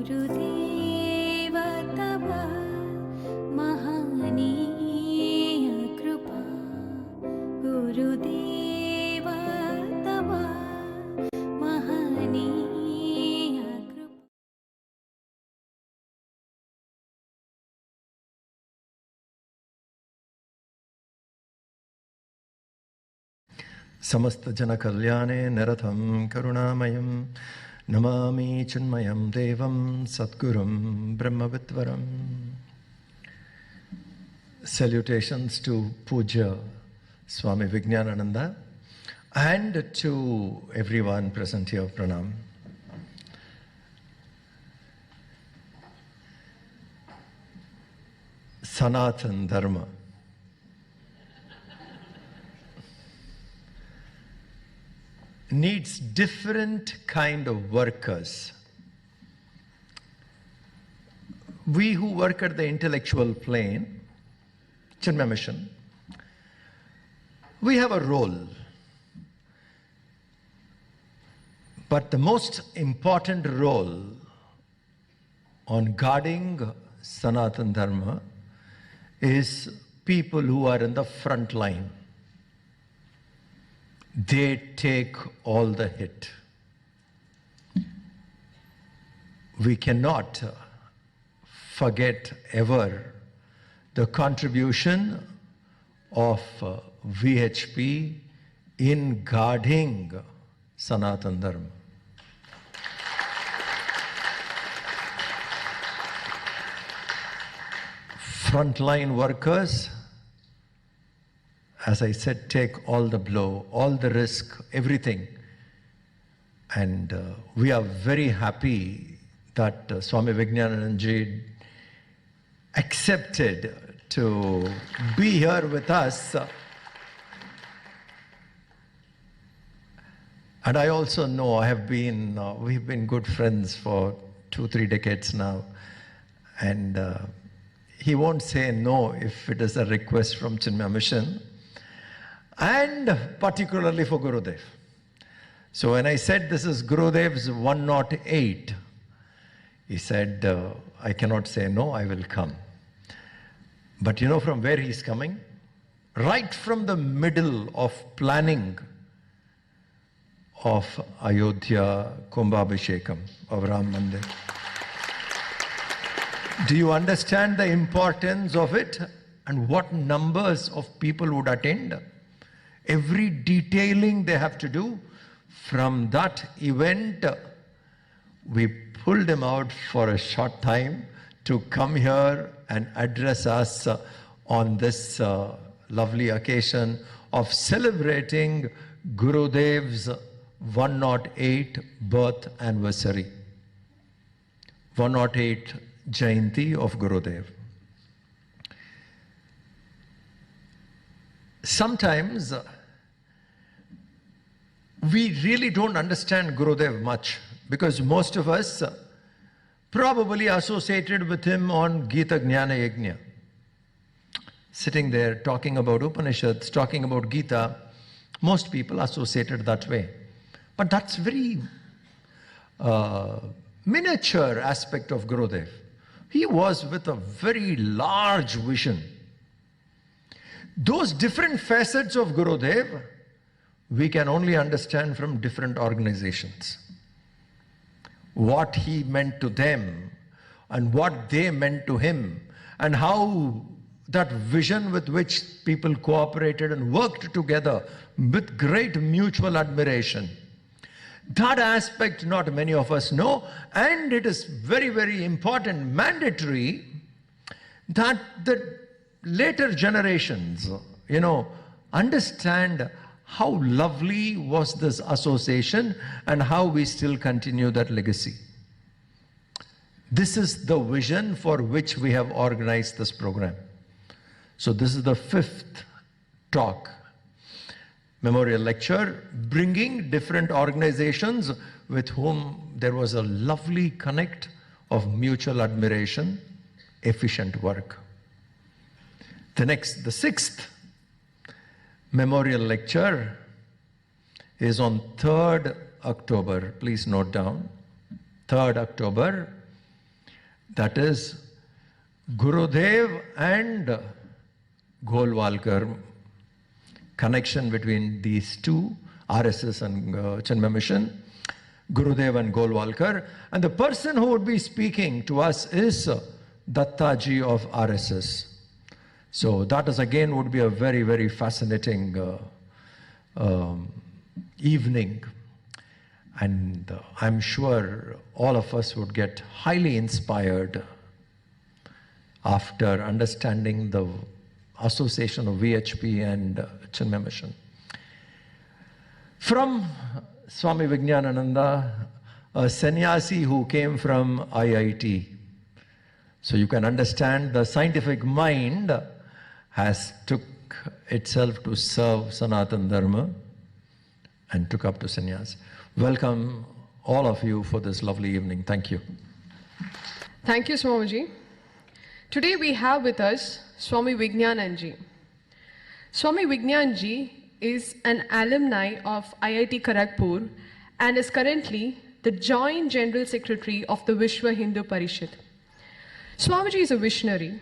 गुरुदेव तव महनीय कृपा गुरुदेव तव महनीय कृपा। समस्त जन कल्याणे निरतं करुणामयं नमामि चिन्मयं देवं सद्गुरुं ब्रह्मविद्वरं. Salutations to Puja Swami Vijnanananda and to everyone present here. Pranam. Sanatan Dharma. Needs different kind of workers. We who work at the intellectual plane, Chinmaya Mission, we have a role. But the most important role on guarding Sanatan Dharma is people who are in the front line. They take all the hit. We cannot forget ever the contribution of VHP in guarding Sanatan Dharma. Frontline workers, as I said, take all the blow, all the risk, everything. And we are very happy that Swami Vijnanananda accepted to be here with us. And I also know we've been good friends for 2-3 decades now. And he won't say no if it is a request from Chinmaya Mission. And particularly for Gurudev. So when I said this is Gurudev's 108, he said, I cannot say no, I will come. But you know from where he's coming? Right from the middle of planning of Ayodhya Kumbhabhishekam of Ram Mandir. Do you understand the importance of it and what numbers of people would attend? Every detailing they have to do. From that event, we pulled him out for a short time to come here and address us on this lovely occasion of celebrating Gurudev's 108 birth anniversary. 108 Jayanti of Gurudev. Sometimes we really don't understand Gurudev much because most of us probably associated with him on Gita Jnana Yajna. Sitting there talking about Upanishads, talking about Gita, most people associated that way. But that's very miniature aspect of Gurudev. He was with a very large vision. Those different facets of Gurudev, we can only understand from different organizations. What he meant to them and what they meant to him and how that vision with which people cooperated and worked together with great mutual admiration. That aspect not many of us know, and it is very, very important, mandatory, that the later generations, understand how lovely was this association and how we still continue that legacy. This is the vision for which we have organized this program. So this is the 5th talk, memorial lecture, bringing different organizations with whom there was a lovely connect of mutual admiration, efficient work. The 6th memorial lecture is on 3rd October. Please note down. 3rd October That is Gurudev and Golwalkar, connection between these two, RSS and Chinmay Mission, Gurudev and Golwalkar. And the person who would be speaking to us is Dattaji of RSS. So that is again would be a very, very fascinating evening. And I'm sure all of us would get highly inspired after understanding the association of VHP and Chinmay Mission. From Swami Vijnanananda, a sannyasi who came from IIT. So you can understand the scientific mind has took itself to serve Sanatan Dharma and took up to sannyas. Welcome all of you for this lovely evening. Thank you. Thank you, Swamiji. Today we have with us Swami Vijnananji. Swami Vijnanji is an alumni of IIT Kharagpur and is currently the Joint General Secretary of the Vishwa Hindu Parishad. Swamiji is a visionary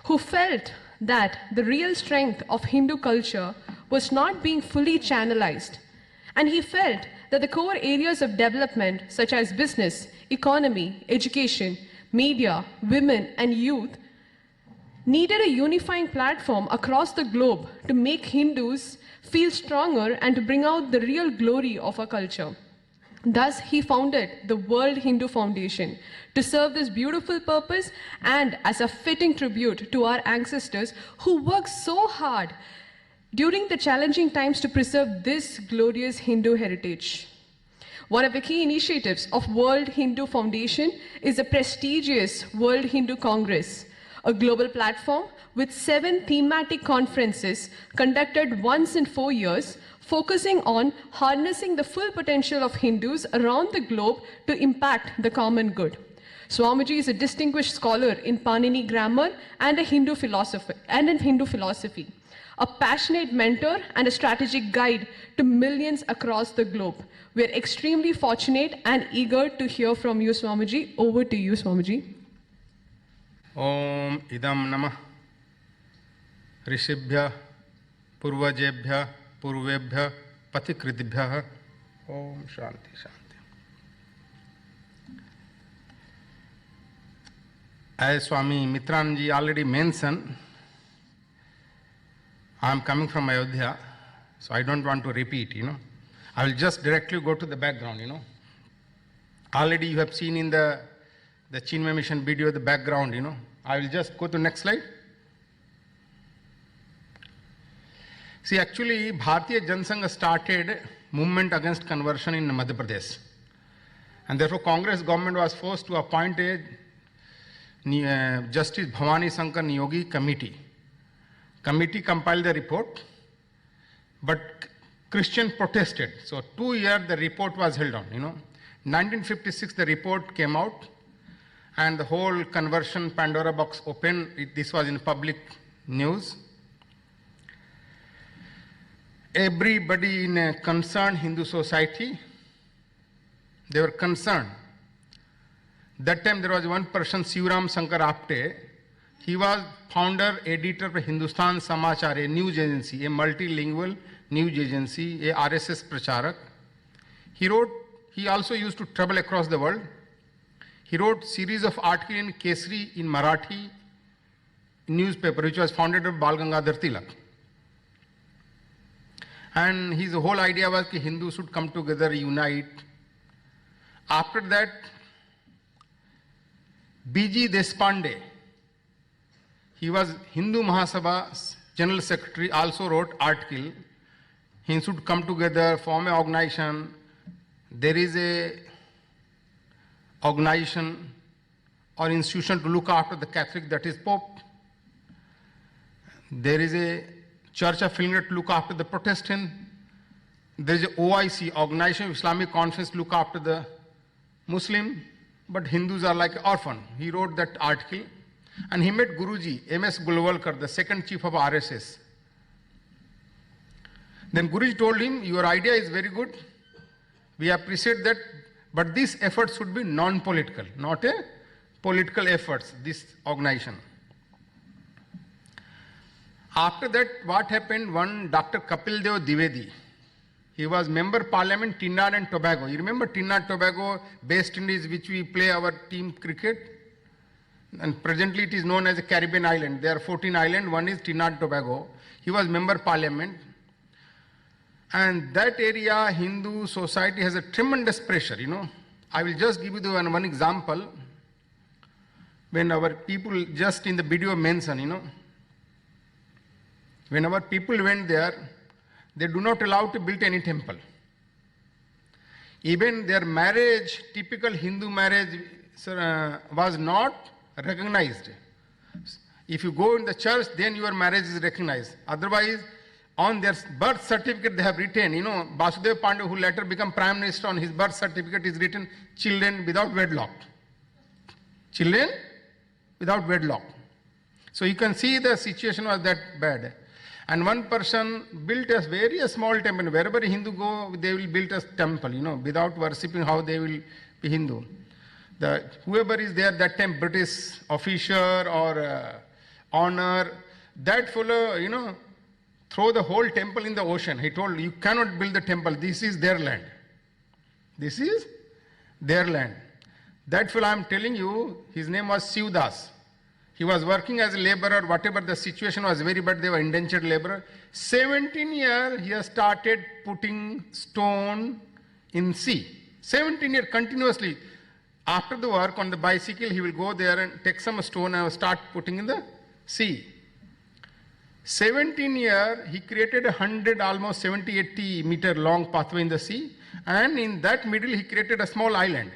who felt that the real strength of Hindu culture was not being fully channelized, and he felt that the core areas of development such as business, economy, education, media, women and youth needed a unifying platform across the globe to make Hindus feel stronger and to bring out the real glory of our culture. Thus, he founded the World Hindu Foundation to serve this beautiful purpose and as a fitting tribute to our ancestors who worked so hard during the challenging times to preserve this glorious Hindu heritage. One of the key initiatives of World Hindu Foundation is the prestigious World Hindu Congress, a global platform with 7 thematic conferences conducted once in 4 years, focusing on harnessing the full potential of Hindus around the globe to impact the common good. Swamiji is a distinguished scholar in Panini grammar and in Hindu philosophy, a passionate mentor and a strategic guide to millions across the globe. We are extremely fortunate and eager to hear from you, Swamiji. Over to you, Swamiji. Om idam namah rishibhya purvajebhya purvebhya patikritibhya. Om shanti shanti. As Swami Mitranji already mentioned, I am coming from Ayodhya, so I don't want to repeat, I will just directly go to the background, Already you have seen in the Chinmay Mission video the background, I will just go to the next slide. See, actually, Bharatiya Janasangh started movement against conversion in Madhya Pradesh. And therefore, Congress government was forced to appoint a Justice Bhavani Shankar Niyogi committee. Committee compiled the report, but Christian protested. So 2 years the report was held on, 1956 the report came out and the whole conversion Pandora box opened. This was in public news. Everybody in a concerned Hindu society, they were concerned. That time there was one person, Sivaram Shankar Apte. He was founder, editor of Hindustan Samachar, a news agency, a multilingual news agency, a RSS pracharak. He also used to travel across the world. He wrote series of articles in Kesari in Marathi newspaper, which was founded by Bal Gangadhar Tilak. And his whole idea was that Hindus should come together, unite. After that, B.G. Deshpande, he was Hindu Mahasabha's General Secretary, also wrote article. He should come together, form an organization. There is a organization or institution to look after the Catholic, that is Pope. There is a Church of England to look after the Protestant. There is a OIC, Organization of Islamic Conference, to look after the Muslim, but Hindus are like orphan. He wrote that article and he met Guruji, M.S. Golwalkar, the second chief of RSS. Then Guruji told him, your idea is very good. We appreciate that, but this effort should be non-political, not a political efforts, this organization. After that, what happened? One Dr. Kapil Dev Dwivedi, he was member parliament Trinidad and Tobago. You remember Trinidad Tobago, West Indies, which we play our team cricket? And presently it is known as a Caribbean island. There are 14 islands, one is Trinidad Tobago. He was member parliament. And that area, Hindu society has a tremendous pressure, you know. I will just give you the one example. When our people, just in the video mention, you know, when our people went there, they do not allow to build any temple. Even their marriage, typical Hindu marriage, was not recognized. If you go in the church, then your marriage is recognized. Otherwise, on their birth certificate they have written, you know, Basudeva Pandey, who later became Prime Minister, on his birth certificate is written, children without wedlock. Children without wedlock. So you can see the situation was that bad. And one person built a very small temple. Wherever Hindu go, they will build a temple, you know, without worshipping how they will be Hindu. Whoever is there that time, British officer or honor, that fellow, you know, throw the whole temple in the ocean. He told, you cannot build the temple. This is their land. This is their land. That fellow I am telling you, his name was Sivdas. He was working as a laborer, whatever the situation was very bad, they were indentured laborer. 17 years he has started putting stone in sea. 17 years continuously. After the work on the bicycle, he will go there and take some stone and start putting in the sea. 17 years, he created 100, almost 70, 80 meter long pathway in the sea. And in that middle, he created a small island.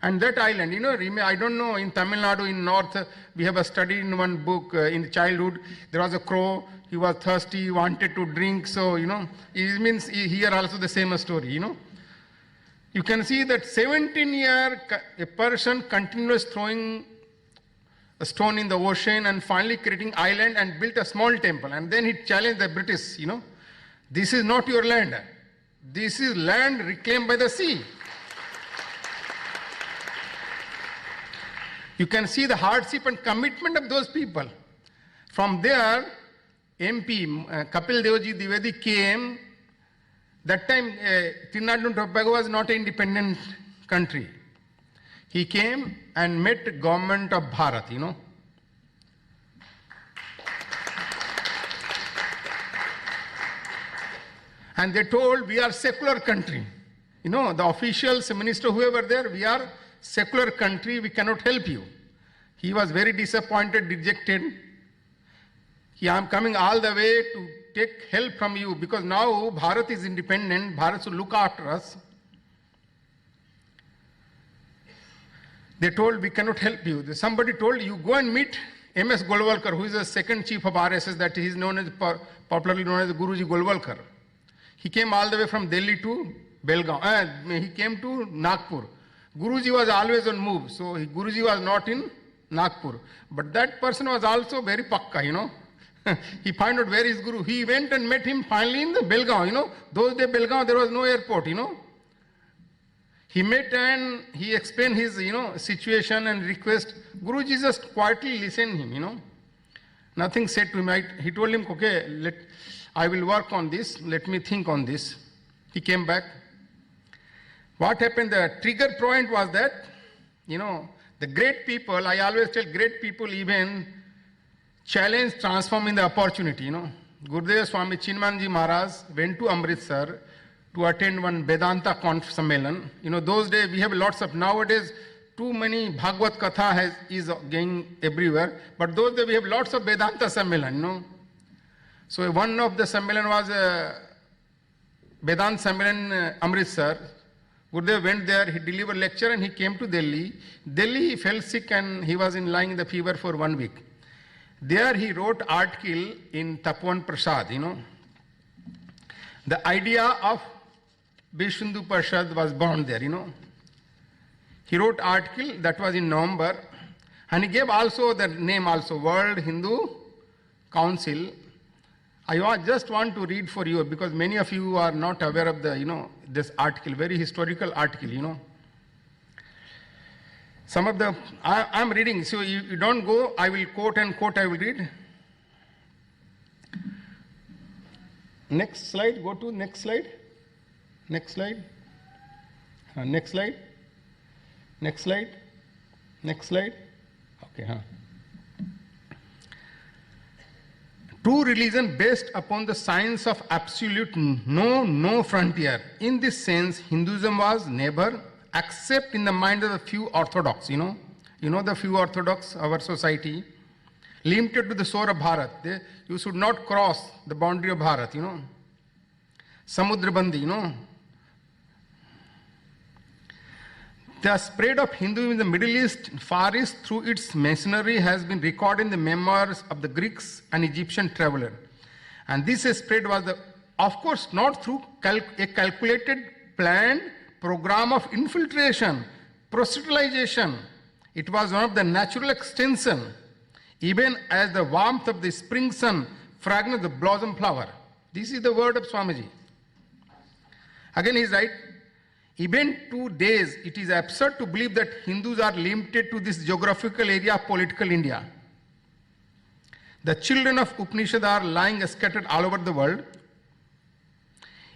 And that island, you know, I don't know, in Tamil Nadu, in north, we have a study in one book, in childhood, there was a crow, he was thirsty, wanted to drink, so, you know, it means here also the same story, you know. You can see that 17 years, a person continuous throwing a stone in the ocean and finally creating island and built a small temple. And then he challenged the British, you know, this is not your land. This is land reclaimed by the sea. You can see the hardship and commitment of those people. From there, MP Kapil Devji Dwivedi came. That time, Trinidad and Tobago was not an independent country. He came and met government of Bharat, you know. And they told, we are secular country. You know, the officials, minister, whoever there, we are secular country, we cannot help you. He was very disappointed, dejected. I am coming all the way to take help from you because now Bharat is independent, Bharat should look after us. They told, we cannot help you. Somebody told, you go and meet M.S. Golwalkar, who is the second chief of RSS, that he is known as, popularly known as Guruji Golwalkar. He came all the way from Delhi to Belgaum. He came to Nagpur. Guruji was always on move, so Guruji was not in Nagpur. But that person was also very pakka, you know. He found out where is Guru. He went and met him finally in the Belgaum, you know. Those days Belgaum, there was no airport, you know. He met and he explained his, you know, situation and request. Guruji just quietly listened him, you know. Nothing said to him. He told him, okay, I will work on this. Let me think on this. He came back. What happened, the trigger point was that, you know, the great people, I always tell great people even challenge transform in the opportunity, you know. Gurudev Swami Chinmanji Maharaj went to Amritsar to attend one Vedanta Sammelan. You know, those days we have lots of, nowadays too many Bhagavad Katha is going everywhere, but those days we have lots of Vedanta Sammelan, you know. So one of the Sammelan was Vedanta Sammelan Amritsar. Gurudev went there, he delivered lecture and he came to Delhi. Delhi he fell sick and he was lying in the fever for 1 week. There he wrote article in Tapovan Prasad, you know. The idea of Vishnu Parshad was born there, you know. He wrote article that was in November and he gave also the name also, World Hindu Council. I just want to read for you because many of you are not aware of the, you know, this article, very historical article, you know. Some of the, I'm reading, so you don't go, I will quote and quote, I will read. Next slide, go to next slide. Next slide. Next slide. Next slide. Next slide. Okay, True religion based upon the science of absolute no frontier. In this sense, Hinduism was never, except in the mind of the few orthodox, you know the few orthodox, our society, limited to the shore of Bharat. You should not cross the boundary of Bharat, Samudra Bandi, The spread of Hinduism in the Middle East, Far East through its masonry has been recorded in the memoirs of the Greeks and Egyptian traveler. And this spread was, of course, not through a calculated, planned program of infiltration, proselytization. It was one of the natural extension, even as the warmth of the spring sun fragrance the blossom flower. This is the word of Swamiji. Again, he is right. Even 2 days, it is absurd to believe that Hindus are limited to this geographical area of political India. The children of Upanishad are lying scattered all over the world.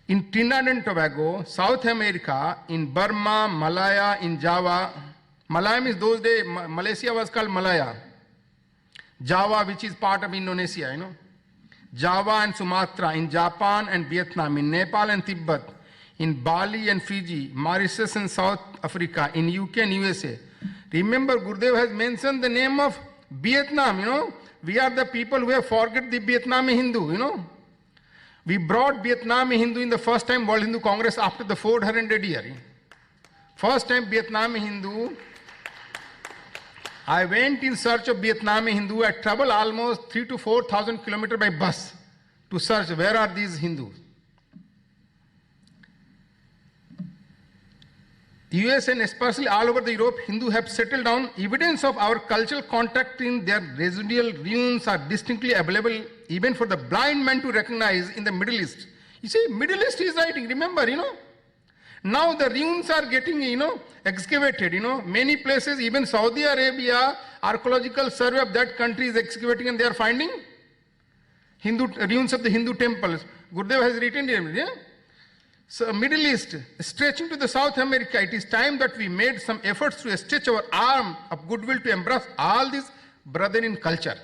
In Trinidad and Tobago, South America, in Burma, Malaya, in Java. Malaya means those days, Malaysia was called Malaya. Java, which is part of Indonesia, Java and Sumatra, in Japan and Vietnam, in Nepal and Tibet, in Bali and Fiji, Mauritius and South Africa, in UK and USA. Remember, Gurudev has mentioned the name of Vietnam, We are the people who have forgot the Vietnamese Hindu, We brought Vietnamese Hindu in the first time World Hindu Congress after the 400 year. First time Vietnamese Hindu. I went in search of Vietnamese Hindu. I traveled almost 3,000 to 4,000 kilometers by bus to search where are these Hindus. US and especially all over the Europe, Hindu have settled down. Evidence of our cultural contact in their residual ruins are distinctly available even for the blind man to recognize in the Middle East. You see, Middle East is writing, remember, Now the ruins are getting, excavated, Many places, even Saudi Arabia, archaeological survey of that country is excavating and they are finding ruins of the Hindu temples. Gurudev has written here, So Middle East, stretching to the South America, it is time that we made some efforts to stretch our arm of goodwill to embrace all these brethren in culture.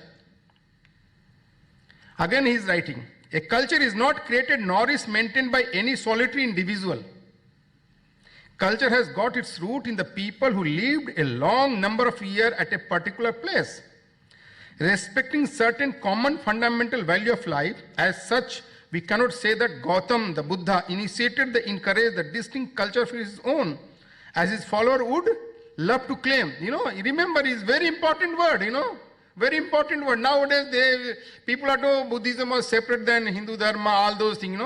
Again he is writing, a culture is not created nor is maintained by any solitary individual. Culture has got its root in the people who lived a long number of years at a particular place. Respecting certain common fundamental value of life, as such, we cannot say that Gautam, the Buddha, initiated encouraged the distinct culture of his own, as his follower would love to claim. Remember, it's very important word, very important word. Nowadays, people are told Buddhism was separate than Hindu Dharma, all those things,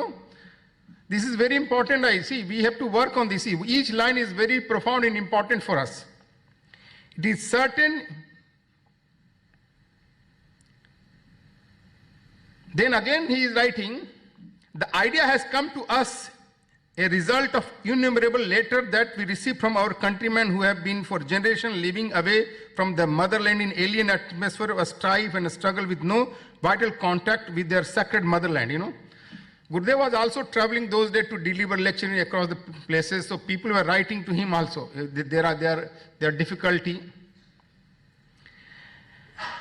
This is very important, I see. We have to work on this. Each line is very profound and important for us. It is certain. Then again he is writing, the idea has come to us a result of innumerable letters that we received from our countrymen who have been for generations living away from the motherland in alien atmosphere of strife and struggle with no vital contact with their sacred motherland, Gurudev was also traveling those days to deliver lecturing across the places, so people were writing to him also. Their difficulty.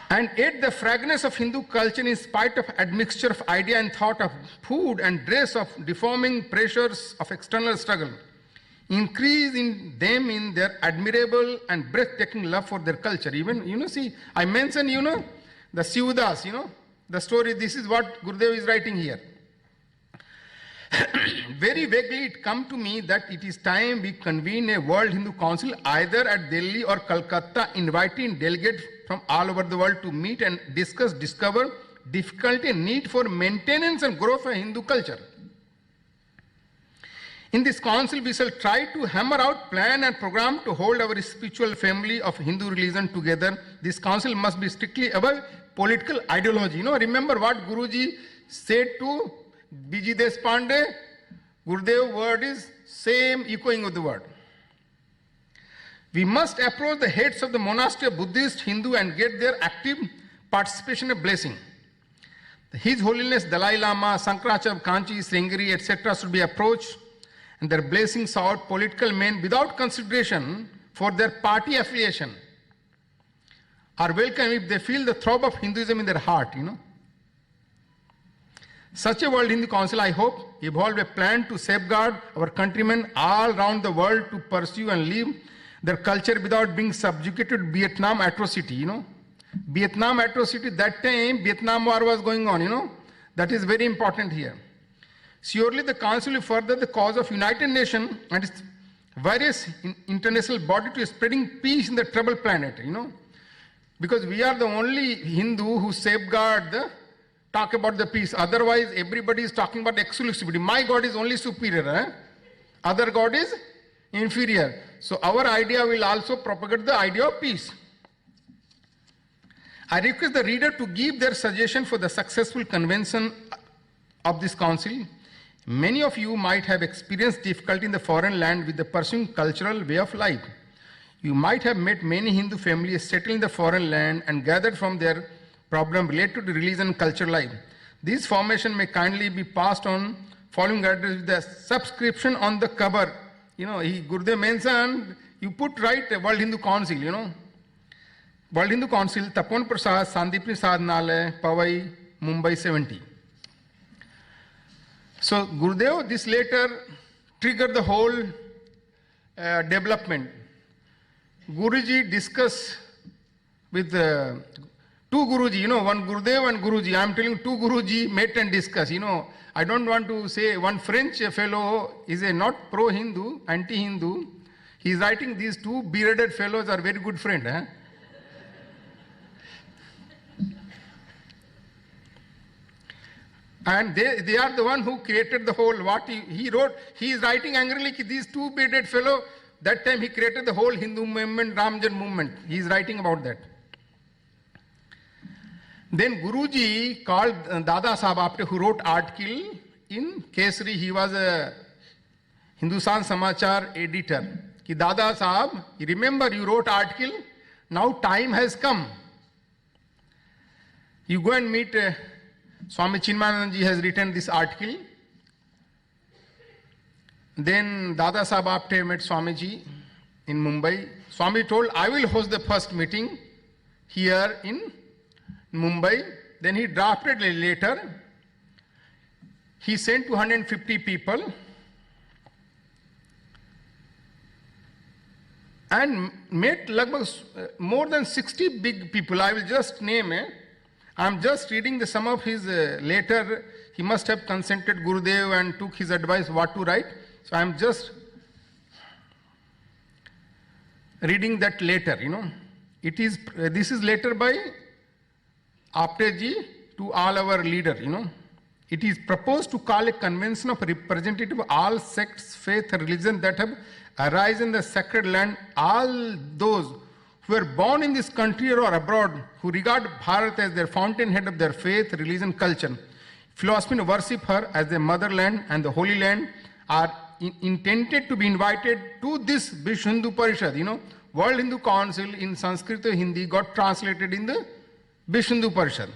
And yet the fragrance of Hindu culture, in spite of admixture of idea and thought of food and dress, of deforming pressures of external struggle, increase in them in their admirable and breathtaking love for their culture. Even, see, I mentioned, the Siudas, the story, this is what Gurudev is writing here. Very vaguely it come to me that it is time we convene a World Hindu Council either at Delhi or Calcutta, inviting delegates from all over the world to meet and discover difficulty and need for maintenance and growth of Hindu culture. In this council, we shall try to hammer out plan and program to hold our spiritual family of Hindu religion together. This council must be strictly above political ideology. Remember what Guruji said to B.G. Deshpande? Gurudev word is same echoing of the word. We must approach the heads of the monastery of Buddhist, Hindu, and get their active participation and blessing. His Holiness Dalai Lama, Sankaracharya, Kanchi, Sringeri, etc. should be approached and their blessings sought political men without consideration for their party affiliation are welcome if they feel the throb of Hinduism in their heart, Such a World Hindu Council, I hope, evolved a plan to safeguard our countrymen all around the world to pursue and live their culture without being subjugated to Vietnam atrocity, Vietnam atrocity, that time Vietnam War was going on, That is very important here. Surely the Council will further the cause of United Nations and its various international body to spreading peace in the troubled planet, Because we are the only Hindu who talk about the peace. Otherwise, everybody is talking about exclusivity. My God is only superior. Other God is inferior. So our idea will also propagate the idea of peace. I request the reader to give their suggestion for the successful convention of this council. Many of you might have experienced difficulty in the foreign land with the pursuing cultural way of life. You might have met many Hindu families settled in the foreign land and gathered from their problem related to religion and cultural life. This formation may kindly be passed on following address with the subscription on the cover. Gurudev mentioned, you put right World Hindu Council, World Hindu Council, Tapon Prasad, Sandipni Sadhanalaya, Powai, Mumbai 70. So Gurudev, this letter triggered the whole development. Guruji discussed with two Guruji, one Gurudev and Guruji. I am telling two Guruji met and discussed. I don't want to say one French fellow is a not pro-Hindu, anti-Hindu. He is writing these two bearded fellows are very good friends. And they are the one who created the whole, what he wrote. He is writing angrily, these two bearded fellow, that time he created the whole Hindu movement, Ramjan movement. He is writing about that. Then Guruji called Dada Sahab Apte, who wrote article in Kesari. He was a Hindustan Samachar editor. Ki Dada Sahab, remember you wrote article, now time has come. You go and meet Swami Chinmayanandaji has written this article. Then Dada Sahab Apte met Swamiji in Mumbai. Swami told, I will host the first meeting here in Mumbai. Then he drafted a letter. He sent 250 people and met more than 60 big people. I will just name. I am just reading some of his letter. He must have consulted Gurudev and took his advice what to write. So I am just reading that letter. This is letter by Apte ji to all our leader. It is proposed to call a convention of representative of all sects, faith, religion that have arisen in the sacred land. All those who were born in this country or abroad, who regard Bharat as their fountainhead of their faith, religion, culture, philosophy and worship her as their motherland and the Holy Land, are intended to be invited to this Vishwa Hindu Parishad. World Hindu Council in Sanskrit or Hindi got translated in the Vishwa Hindu Parishad.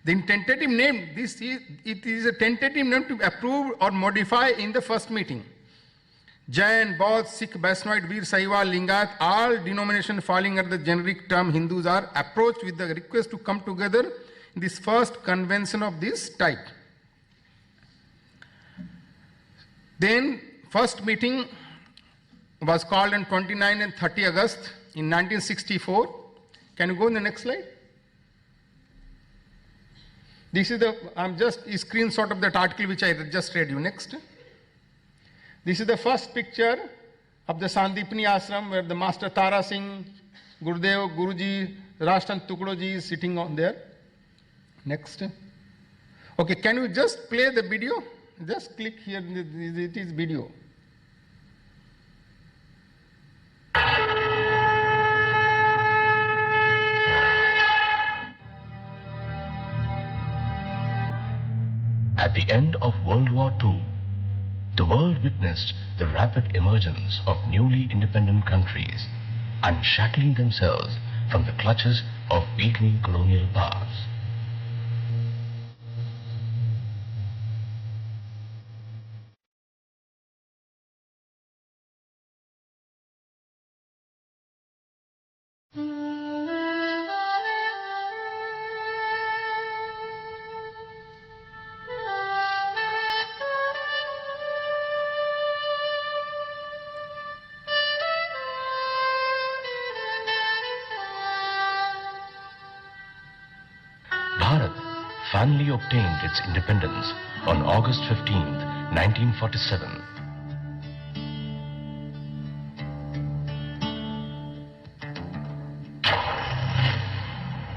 The tentative name, it is a tentative name to approve or modify in the first meeting. Jain, Baudh, Sikh, Vaishnavite, Veer, Saiva, Lingat, all denominations falling under the generic term Hindus are approached with the request to come together in this first convention of this type. Then first meeting was called on 29 and 30 August in 1964. Can you go in the next slide? This is I'm just a screenshot of that article which I just read you. Next. This is the first picture of the Sandipni Ashram where the Master Tara Singh, Gurudev, Guruji, Rashtan Tukdoji is sitting on there. Next. Okay, can you just play the video? Just click here, it is video. At the end of World War II, the world witnessed the rapid emergence of newly independent countries, unshackling themselves from the clutches of weakening colonial powers. Bharat finally obtained its independence on August 15, 1947.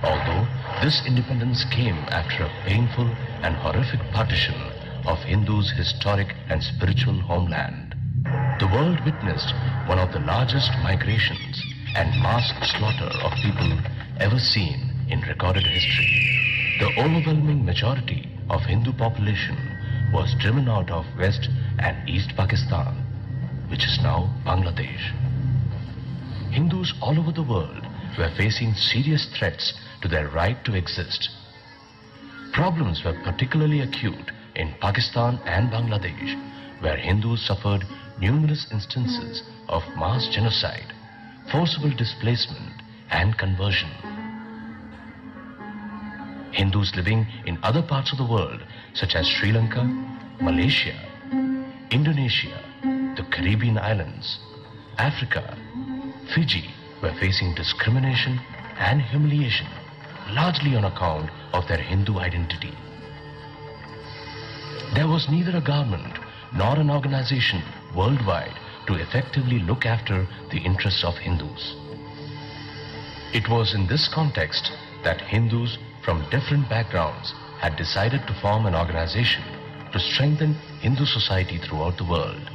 Although this independence came after a painful and horrific partition of Hindus' historic and spiritual homeland, the world witnessed one of the largest migrations and mass slaughter of people ever seen in recorded history. The overwhelming majority of Hindu population was driven out of West and East Pakistan, which is now Bangladesh. Hindus all over the world were facing serious threats to their right to exist. Problems were particularly acute in Pakistan and Bangladesh, where Hindus suffered numerous instances of mass genocide, forcible displacement, and conversion. Hindus living in other parts of the world, such as Sri Lanka, Malaysia, Indonesia, the Caribbean islands, Africa, Fiji, were facing discrimination and humiliation, largely on account of their Hindu identity. There was neither a government nor an organization worldwide to effectively look after the interests of Hindus. It was in this context that Hindus from different backgrounds had decided to form an organization to strengthen Hindu society throughout the world.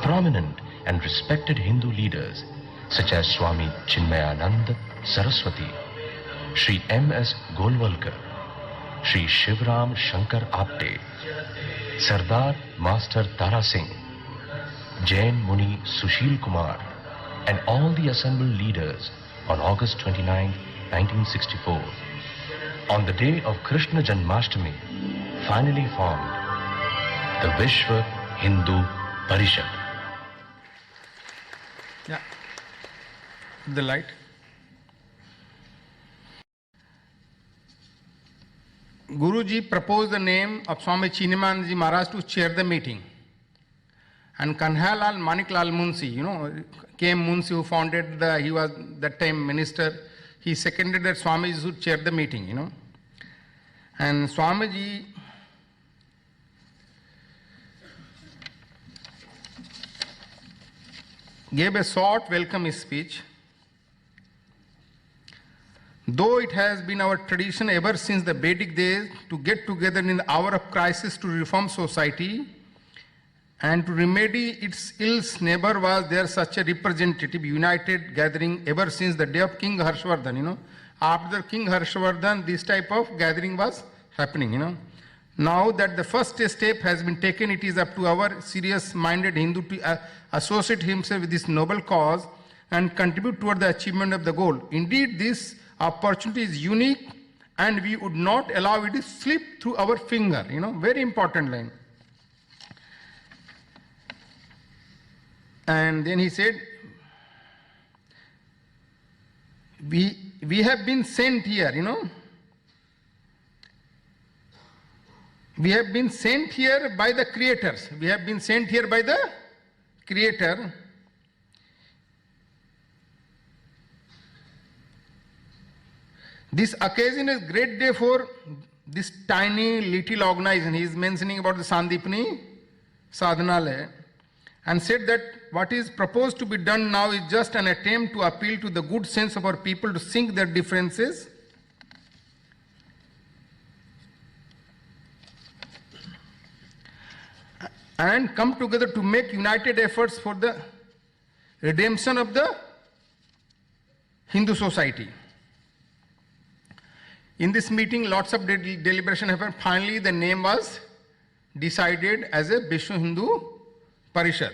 Prominent and respected Hindu leaders such as Swami Chinmayananda Saraswati, Sri M.S. Golwalkar, Sri Shivram Shankar Apte, Sardar Master Tara Singh, Jain Muni Sushil Kumar, and all the assembled leaders on August 29, 1964, on the day of Krishna Janmashtami, finally formed the Vishwa Hindu Parishad. Yeah. The light. Guruji proposed the name of Swami Chinmayananda Maharaj to chair the meeting. And Kanhailal Maniklal Munshi, K.M. Munshi, who founded he was that time minister, he seconded that Swamiji should chair the meeting, And Swamiji gave a short welcome speech. Though it has been our tradition ever since the Vedic days to get together in the hour of crisis to reform society and to remedy its ills, never was there such a representative united gathering ever since the day of King Harshvardhan. After King Harshvardhan, this type of gathering was happening. Now that the first step has been taken, it is up to our serious-minded Hindu to associate himself with this noble cause and contribute toward the achievement of the goal. Indeed, this opportunity is unique and we would not allow it to slip through our finger. Very important line. And then he said, we have been sent here, We have been sent here by the creators. We have been sent here by the Creator. This occasion is a great day for this tiny little organization. He is mentioning about the Sandipani Sadhanalaya and said that what is proposed to be done now is just an attempt to appeal to the good sense of our people to sink their differences and come together to make united efforts for the redemption of the Hindu society. In this meeting, lots of deliberation happened. Finally, the name was decided as a Vishnu Hindu Parishad.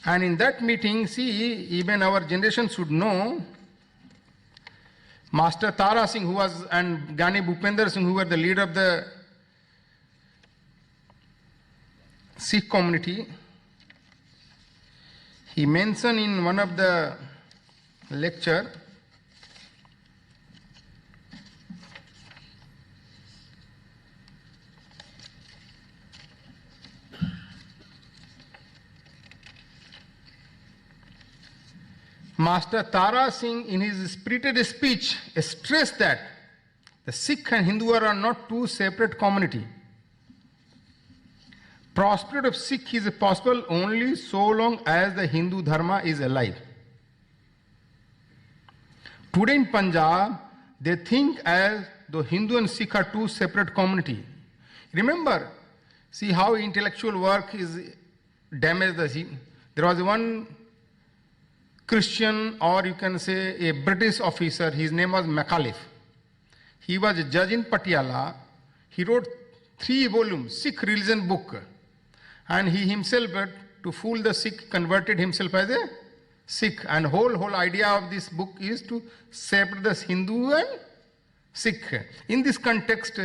And in that meeting, see, even our generation should know, Master Tara Singh, who was, and Gyani Bhupender Singh, who were the leader of the Sikh community, he mentioned in one of the lecture, Master Tara Singh in his spirited speech stressed that the Sikh and Hindu are not two separate communities. Prosperity of Sikh is possible only so long as the Hindu Dharma is alive. Today in Punjab, they think as though Hindu and Sikh are two separate communities. Remember, see how intellectual work is damaged. There was one Christian, or you can say a British officer, his name was McAuliffe. He was a judge in Patiala. He wrote 3 volumes, Sikh religion book. And he himself, to fool the Sikh, converted himself as a Sikh. And whole idea of this book is to separate the Hindu and Sikh. In this context,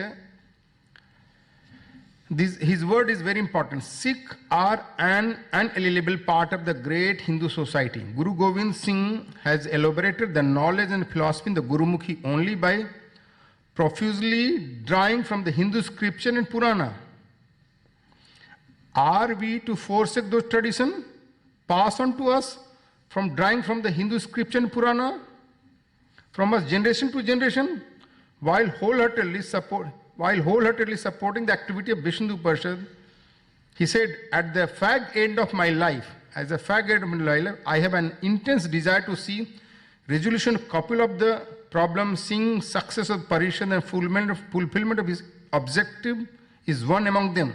his word is very important. Sikh are an unalienable part of the great Hindu society. Guru Gobind Singh has elaborated the knowledge and philosophy in the Gurumukhi only by profusely drawing from the Hindu scripture and Purana. Are we to forsake those traditions passed on to us from drawing from the Hindu scripture and Purana, from us generation to generation, while wholeheartedly supporting the activity of Vishnu Parishad? He said, at the fag end of my life, I have an intense desire to see resolution of couple of the problems, seeing success of Parishad and fulfillment of his objective is one among them.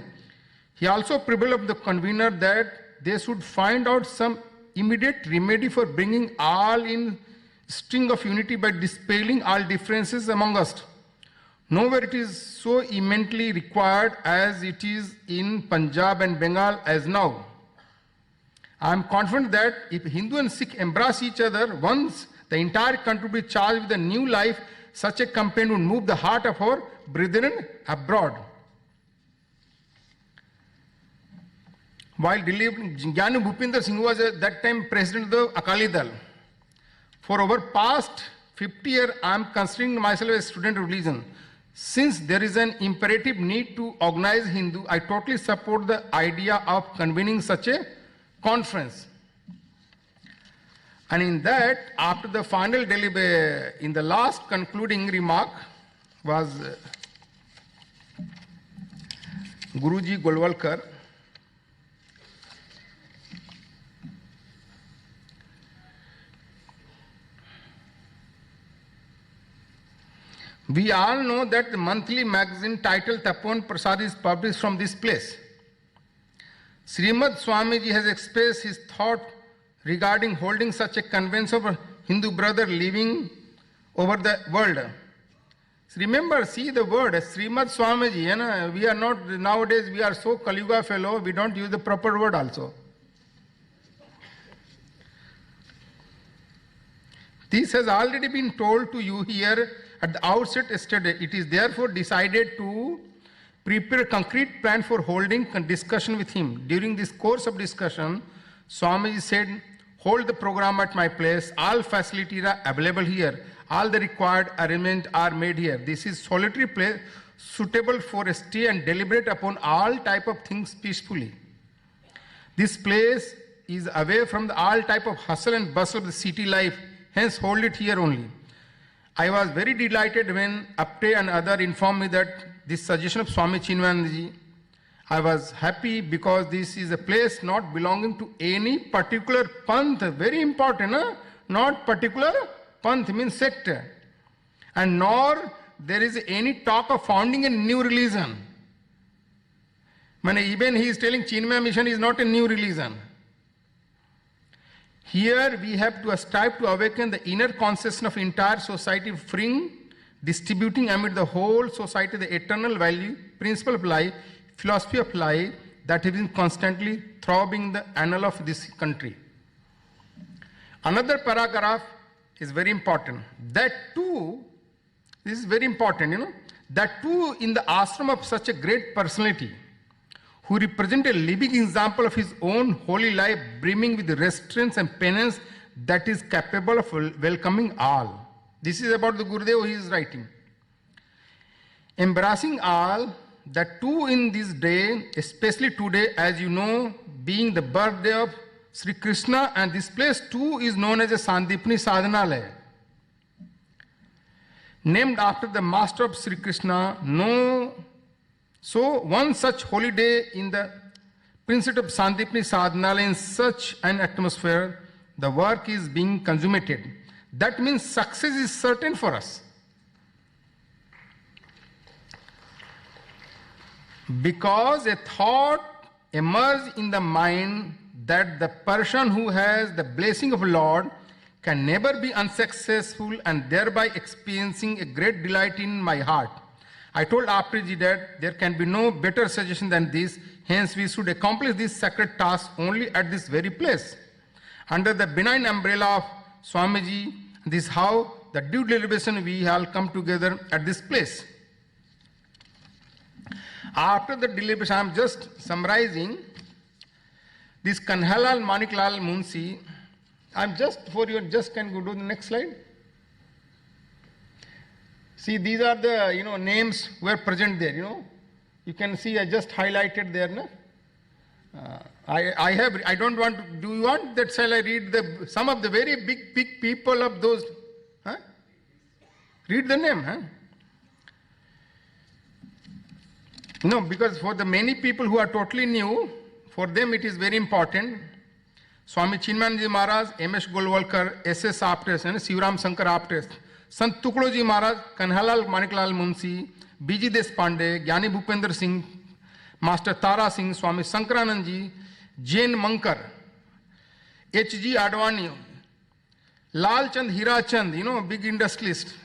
He also prevailed of the convener that they should find out some immediate remedy for bringing all in string of unity by dispelling all differences among us. Nowhere it is so immensely required as it is in Punjab and Bengal as now. I am confident that if Hindu and Sikh embrace each other, once the entire country will be charged with a new life, such a campaign would move the heart of our brethren abroad. While delivering, Gyani Bhupender Singh was at that time president of the Akali Dal. For over past 50 years, I am considering myself a student of religion. Since there is an imperative need to organize Hindu, I totally support the idea of convening such a conference. And in that, after the final in the last concluding remark was Guruji Golwalkar. We all know that the monthly magazine titled Tapovan Prasad is published from this place. Srimad Swamiji has expressed his thought regarding holding such a convention of a Hindu brother living over the world. So remember, see the word, Srimad Swamiji, we are not, nowadays we are so Kaliuga fellow, we don't use the proper word also. This has already been told to you here at the outset yesterday. It is therefore decided to prepare a concrete plan for holding a discussion with him. During this course of discussion, Swamiji said, hold the program at my place, all facilities are available here, all the required arrangements are made here. This is solitary place suitable for a stay and deliberate upon all type of things peacefully. This place is away from all type of hustle and bustle of the city life, hence hold it here only. I was very delighted when Apte and other informed me that this suggestion of Swami Chinmayanandaji, I was happy because this is a place not belonging to any particular panth, very important, not particular panth means sect, and nor there is any talk of founding a new religion. Even he is telling Chinmaya Mission is not a new religion. Here we have to strive to awaken the inner consciousness of entire society, freeing, distributing amid the whole society the eternal value, principle of life, philosophy of life that has been constantly throbbing the annal of this country. Another paragraph is very important. That too, this is very important, that too in the ashram of such a great personality who represent a living example of his own holy life brimming with restraints and penance that is capable of welcoming all. This is about the Gurudev he is writing. Embracing all, that too in this day, especially today, as you know, being the birthday of Sri Krishna, and this place too is known as a Sandipni Sadhanalaya. Named after the master of Sri Krishna, so one such holy day in the Principate of Sandipni Sadhanalaya, in such an atmosphere, the work is being consummated. That means success is certain for us. Because a thought emerged in the mind that the person who has the blessing of Lord can never be unsuccessful, and thereby experiencing a great delight in my heart. I told Apriji that there can be no better suggestion than this, hence we should accomplish this sacred task only at this very place. Under the benign umbrella of Swamiji, this is how the due deliberation we all come together at this place. After the deliberation, I am just summarizing this Kanhalal Maniklal Munshi. I am just, for you, just can go to the next slide. See, these are the names were present there. You can see I just highlighted there. No? I don't want to. Do you want that? Shall I read some of the very big people of those? Huh? Read the name. Huh? No, because for the many people who are totally new, for them it is very important. Swami Chinmayanji Maharaj, M.S. Golwalkar, S.S. Apte, and Sivaram Shankar Apte, Sant Tukloji Maharaj, Kanhalal Maniklal Munshi, B.G. Deshpande, Gyani Bhupender Singh, Master Tara Singh, Swami Sankaranandji, Jain Mankar, H.G. Advani, Lal Chand Hirachand, big industrialist,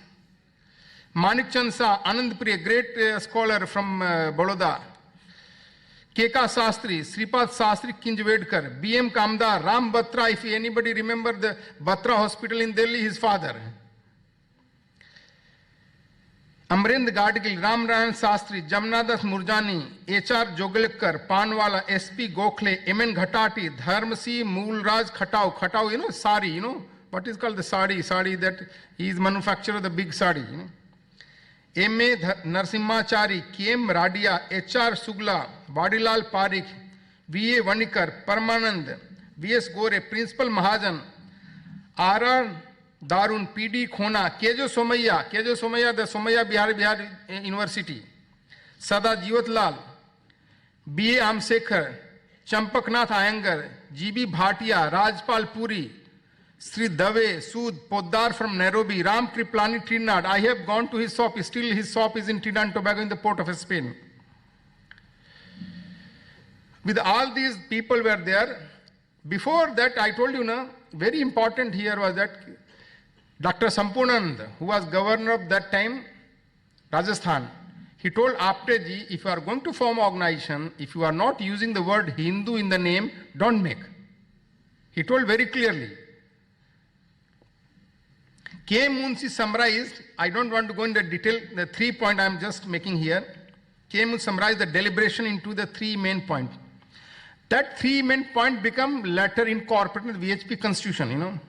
Manik Chand Shah, Anand Priya, great scholar from Baroda, K.K. Sastri, Sripad Sastri Kinjvedkar, B.M. Kamdar, Ram Batra, if anybody remember the Batra hospital in Delhi, his father. Amrendra Gadgil, Ram Rayan Sastri, Jamnadas Murjani, H.R. Joglekar, Panwala, S.P. Gokhale, M.N. Ghatati, Dharmasi Moolraj Khatau, sari, what is called the sari that he is manufacturer of the big sari, M.A. Narsimhachari, K.M. Radia, H.R. Sugla, Vadilal Parikh, V.A. Vanikar, Parmanand, V.S. Gore, Principal Mahajan, R.R. Darun, P.D. Khona, Kejo Somaiya, the Somaiya Bihar University, Sada Jivatlal, B.A. Amsekhar, Champaknath Iyengar, G.B. Bhatia, Rajpal Puri, Sri Dave, Sood, Poddar from Nairobi, Ram Kriplani, Trinidad. I have gone to his shop, still his shop is in Trinidad and Tobago in the port of Spain. With all these people were there. Before that, I told you, very important here was that Dr. Sampurnanand, who was governor of that time, Rajasthan, he told Apte ji, if you are going to form organization, if you are not using the word Hindu in the name, don't make. He told very clearly. K. Munshi summarized, I don't want to go into detail, the 3 points I am just making here. K. Munshi summarized the deliberation into the 3 main points. That 3 main points become later incorporated in the VHP constitution,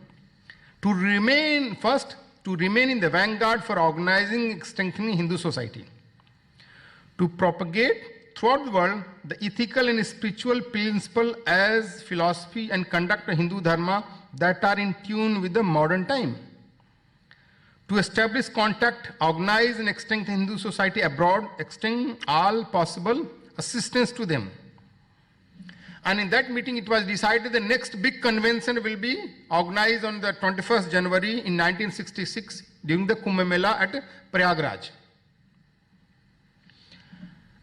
To remain, first, to remain in the vanguard for organizing and strengthening Hindu society. To propagate throughout the world the ethical and spiritual principle as philosophy and conduct of Hindu dharma that are in tune with the modern time. To establish contact, organize and extend Hindu society abroad, extend all possible assistance to them. And in that meeting, it was decided the next big convention will be organized on the 21st January in 1966 during the Kumbh Mela at Prayagraj.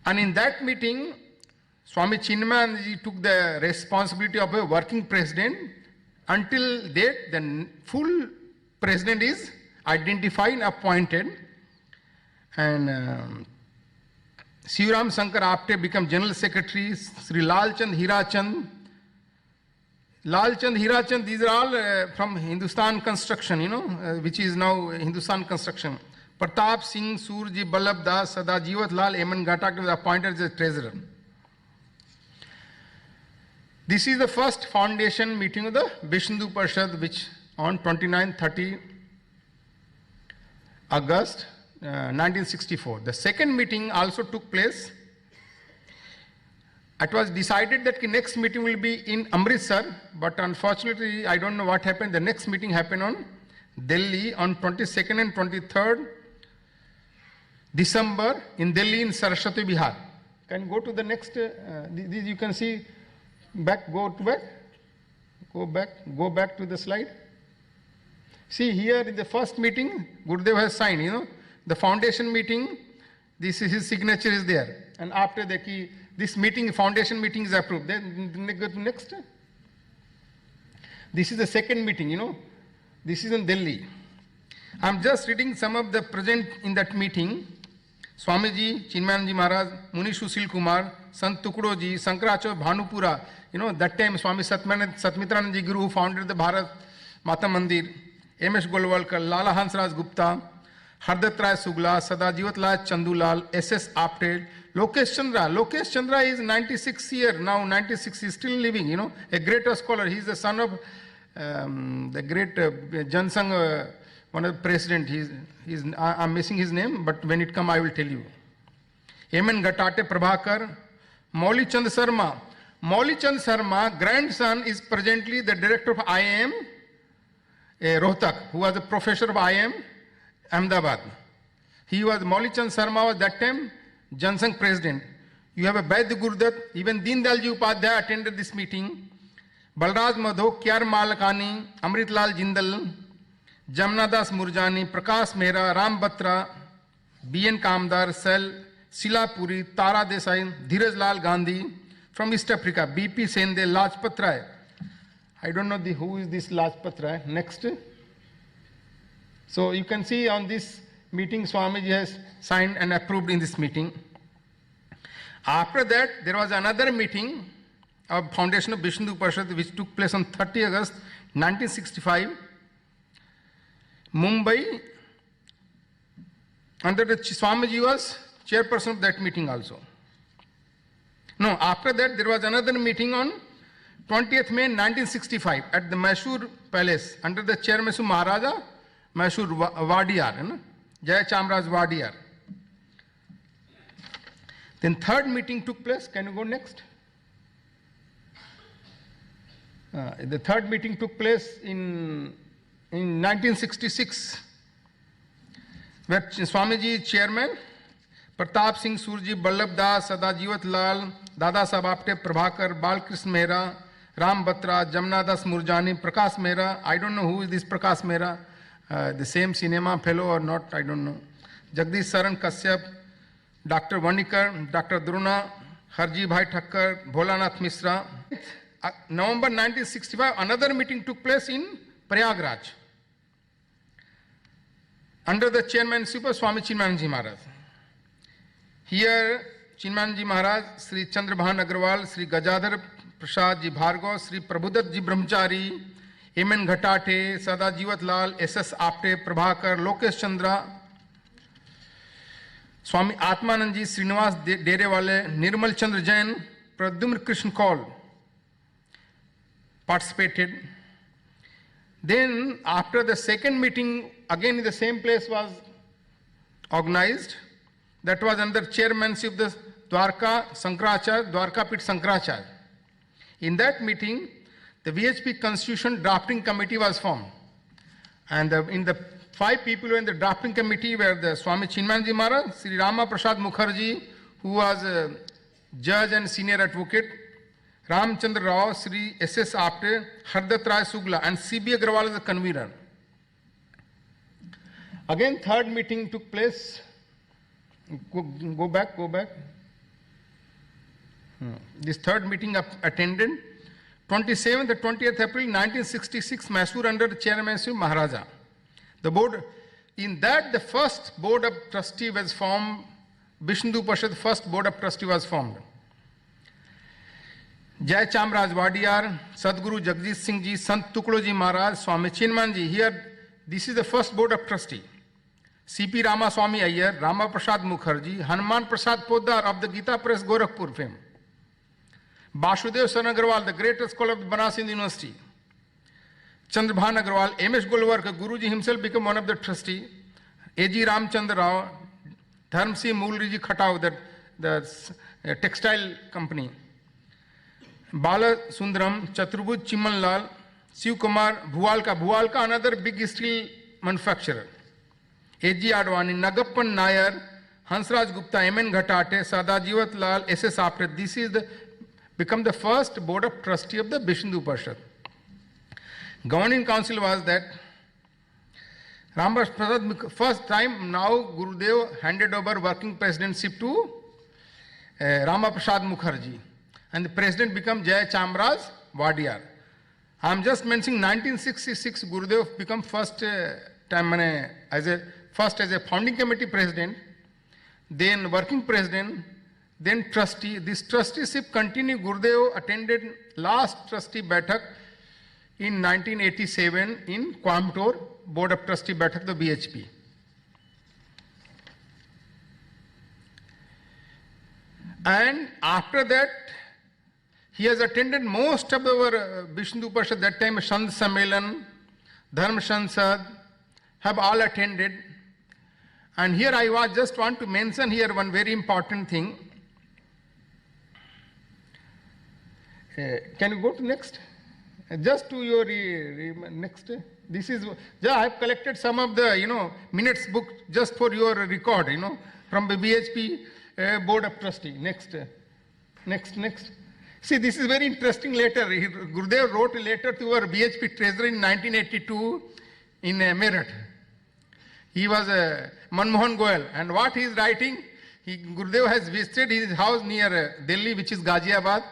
And in that meeting, Swami Chinmayanji took the responsibility of a working president. Until date, the full president is identified and appointed. And Sivaram Shankar Apte became General Secretary. Sri Lalchand Hirachand. Lalchand Hirachand, these are all from Hindustan Construction, which is now Hindustan Construction. Pratap Singh, Surji Ballabh Das, Sadajivat Lal, Eman Ghatak was appointed as treasurer. This is the first foundation meeting of the Vishnu Parishad, which on 29-30 August 1964. The second meeting also took place. It was decided that the next meeting will be in Amritsar, but unfortunately, I don't know what happened. The next meeting happened on Delhi on 22nd and 23rd December in Delhi in Saraswati Bihar. Can you go to the next? This you can see. Back, go back to the slide. See here in the first meeting, Gurudev has signed, the foundation meeting, this is his signature is there. And after this meeting, foundation meeting is approved. Then go to next. This is the second meeting, this is in Delhi. I'm just reading some of the present in that meeting. Swamiji, Chinmayanji Maharaj, Muni Sushil Kumar, Sant Tukudoji, Sankaracharya Bhanupura, that time Swami Satmitrananji Guru who founded the Bharat Mata Mandir, M.S. Golwalkar, Lala Hansraj Gupta, Hardat Rai Sugla, Sadajivat Lal Chandulal, S.S. Apte, Lokesh Chandra. Lokesh Chandra is 96 years now, 96, he's still living, a great scholar. He's the son of the great Jansangh, one of the president. I'm missing his name, but when it comes, I will tell you. M.N. Ghatate Prabhakar, Mauli Chand Sarma. Mauli Chand Sarma, grandson, is presently the director of IIM Rohtak, who was a professor of IIM Ahmedabad. He was, Mauli Chand Sarma was that time Jansangh president. You have a Vaidya Gurudat, even Deen Dayalji Upadhyay attended this meeting. Balraj Madho, Kyar Malakani, Amrit Lal Jindal, Jamna Das Murjani, Prakash Mehra, Ram Batra, B.N. Kamdar, Sel, Sila Puri, Tara Desai, Dheeraj Lal Gandhi, from East Africa, B.P. Sende, Lajpat Rai. I don't know who is this Lajpat Rai. Next. So you can see on this meeting, Swamiji has signed and approved in this meeting. After that, there was another meeting of Foundation of Vishnu Parishad, which took place on 30 August 1965. Mumbai, under the Swamiji was chairperson of that meeting also. No, after that there was another meeting on 20th May 1965 at the Mysore Palace under the chairmanship of Maharaja Mysore Wadiyar, Jaya Chamraj Wadiyar. Then third meeting took place. Can you go next? The third meeting took place in 1966, where Swamiji is chairman, Pratap Singh, Surji Ballabh Das, Sadajivat Lal, Dada Saheb Apte, Prabhakar, Balkrishna Mehra, Ram Batra, Jamna Das Murjani, Prakash Mehra. I don't know who is this Prakash Mehra, the same cinema fellow or not, I don't know. Jagdish Saran Kashyap, Dr. Vanikar, Dr. Druna, Harji Bhai Thakkar, Bholanath Misra. November 1965, another meeting took place in Prayagraj under the chairmanship of Swami Chinmayanji Maharaj. Here, Chinmayanji Maharaj, Sri Chandrabhan Agrawal, Sri Gajadhar Prasad Ji Bhargav, Sri Prabhudat Ji Brahmachari, M.N. Ghatate, Sadajivat Lal, S.S. Apte, Prabhakar, Lokesh Chandra, Swami Atmanand Ji, Srinivas Derewale, Nirmal Chandra Jain, Pradyumna Krishna Kaul participated. Then after the second meeting, again in the same place was organized. That was under chairmanship of the Dwarka Sankaracharya, Dwarka Pit Sankaracharya. In that meeting, the VHP Constitution Drafting Committee was formed. And in the 5 people in the drafting committee were the Swami Chinmayanji Maharaj, Sri Rama Prasad Mukherjee, who was a judge and senior advocate, Ramchandra Rao, Sri S.S. Apte, Hardat Rai Sugla, and C.B. Agrawal as the convener. Again, third meeting took place. Go back. This third meeting attended 27th and 20th April 1966, Mysore under the chairmanship of Maharaja. The board, in that the first board of trustee was formed Vishnu Parishad first board of trustee was formed. Jai Chamraj Wadiyar, Sadguru Jagjeet Singh Ji, Sant Tukloji Maharaj, Swami Chinman Ji. Here, this is the first board of trustee. C.P. Ramaswamy Iyer, Rama Prasad Mukherjee, Hanuman Prasad Poddar of the Gita Press, Gorakhpur fame. Basudev Saran Agarwal, the greatest scholar of the Banaras Hind University. Chandrabhan Agarwal, M.S. Gulwarkar, Guruji himself became one of the trustee. A.G. Ramchandra Rao, Dharm Singh Moolriji Khatau, the textile company. Bala Sundaram, Chaturabhuj Chimanlal, Shiv Kumar, Bhualka, another big steel manufacturer. A.G. Advani, Nagappan Nair, Hansraj Gupta, M.N. Ghatate, Sadajivat Lal, S.S. Apret. This is become the first board of trustee of the Vishnu Parishad. Governing council was that Rambas Prasad, first time now Gurudev handed over working presidentship to Rama Prasad Mukherjee. And the president became Jai Chamraj Wadiyar. I am just mentioning 1966 Gurudev became first time as a founding committee president, then working president, then trustee. This trusteeship continued. Gurudev attended last trustee Baitak in 1987 in Coimbatore, board of trustee Baitak, the BHP. And after that, he has attended most of our Vishnu Parishad, that time Sant Sammelan, Dharm Shansad, have all attended. And here I just want to mention here one very important thing. Can you go to next? Just to your next. This is, I have collected some of the, minutes book just for your record, from the BHP board of trustee. Next. See, this is very interesting letter. Gurudev wrote a letter to our BHP treasurer in 1982 in Meerut. He was Manmohan Goyal. And what he is writing, Gurudev has visited his house near Delhi, which is Ghaziabad.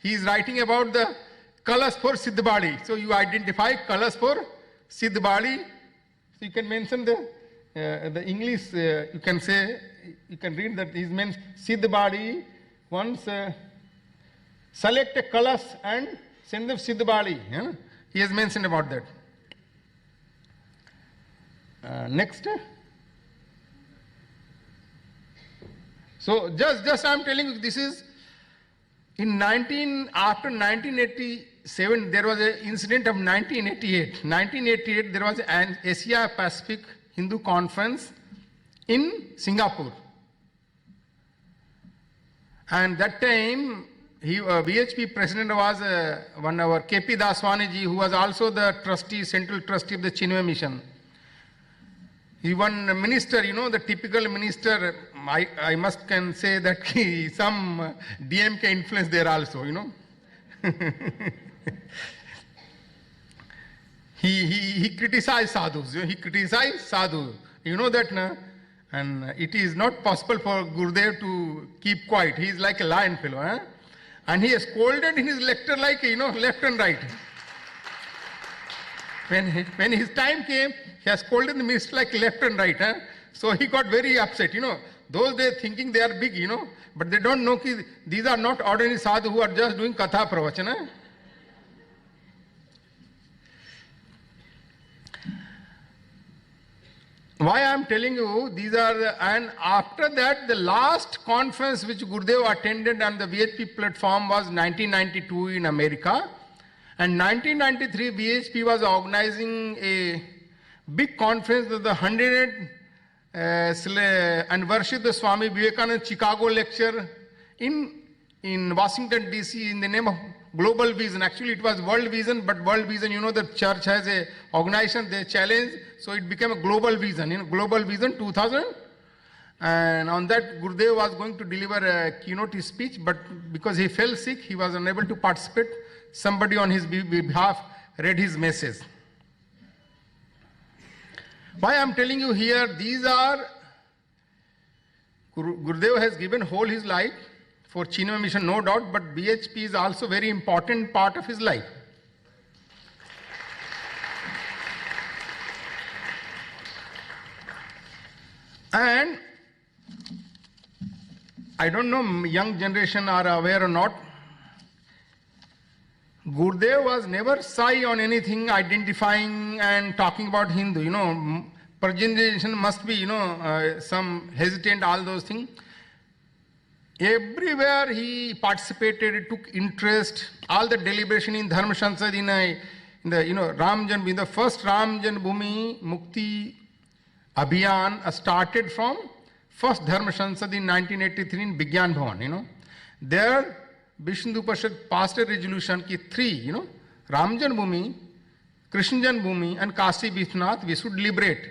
He is writing about the colors for Siddhbali. So you identify colors for Siddhbali. So you can mention the English, you can say, you can read that he means Siddhbali. Once select a colors and send them Siddhbali. Yeah? He has mentioned about that. Next. So just I am telling you, this is after 1987 there was an incident of 1988. 1988 there was an Asia Pacific Hindu conference in Singapore. And that time VHP president was one of our KP Daswani ji, who was also the trustee, central trustee of the Chinmay mission. He one minister, the typical minister, I must can say that some DMK influence there also, he criticized sadhus, he criticized sadhu. You know that, na? And it is not possible for Gurudev to keep quiet. He is like a lion fellow. Eh? And he has scolded in his lecture like, left and right. When his time came, he has scolded the minister like left and right. Eh? So he got very upset. Those days thinking they are big, but they don't know that these are not ordinary sadhu who are just doing katha pravachana. Why I am telling you, these are, and after that, the last conference which Gurudev attended on the VHP platform was 1992 in America. And 1993, VHP was organizing a big conference of the 100th anniversary of the Swami Vivekananda Chicago lecture in Washington, D.C. in the name of Global Vision. Actually, it was World Vision, but World Vision, the church has a organization, they challenge, so it became a Global Vision, Global Vision 2000. And on that, Gurudev was going to deliver a keynote speech, but because he fell sick, he was unable to participate. Somebody on his behalf read his message. Why I am telling you here, these are, Gurudev has given whole his life for Chinmay mission, no doubt, but BHP is also very important part of his life. And I don't know young generation are aware or not. Gurudev was never shy on anything, identifying and talking about Hindu. Present generation must be, some hesitant, all those things. Everywhere he participated, took interest, all the deliberation in Dharma Sansad, in the Ram Janmabhoomi, the first Ram Janmabhoomi Mukti Abhiyan started from first Dharma Sansad in 1983 in Vigyan Bhavan, There, Vishnu Hindu Parishad passed a resolution ki 3, Ram Janmabhoomi, Krishna Janmabhoomi and Kashi Vishwanath, we should liberate.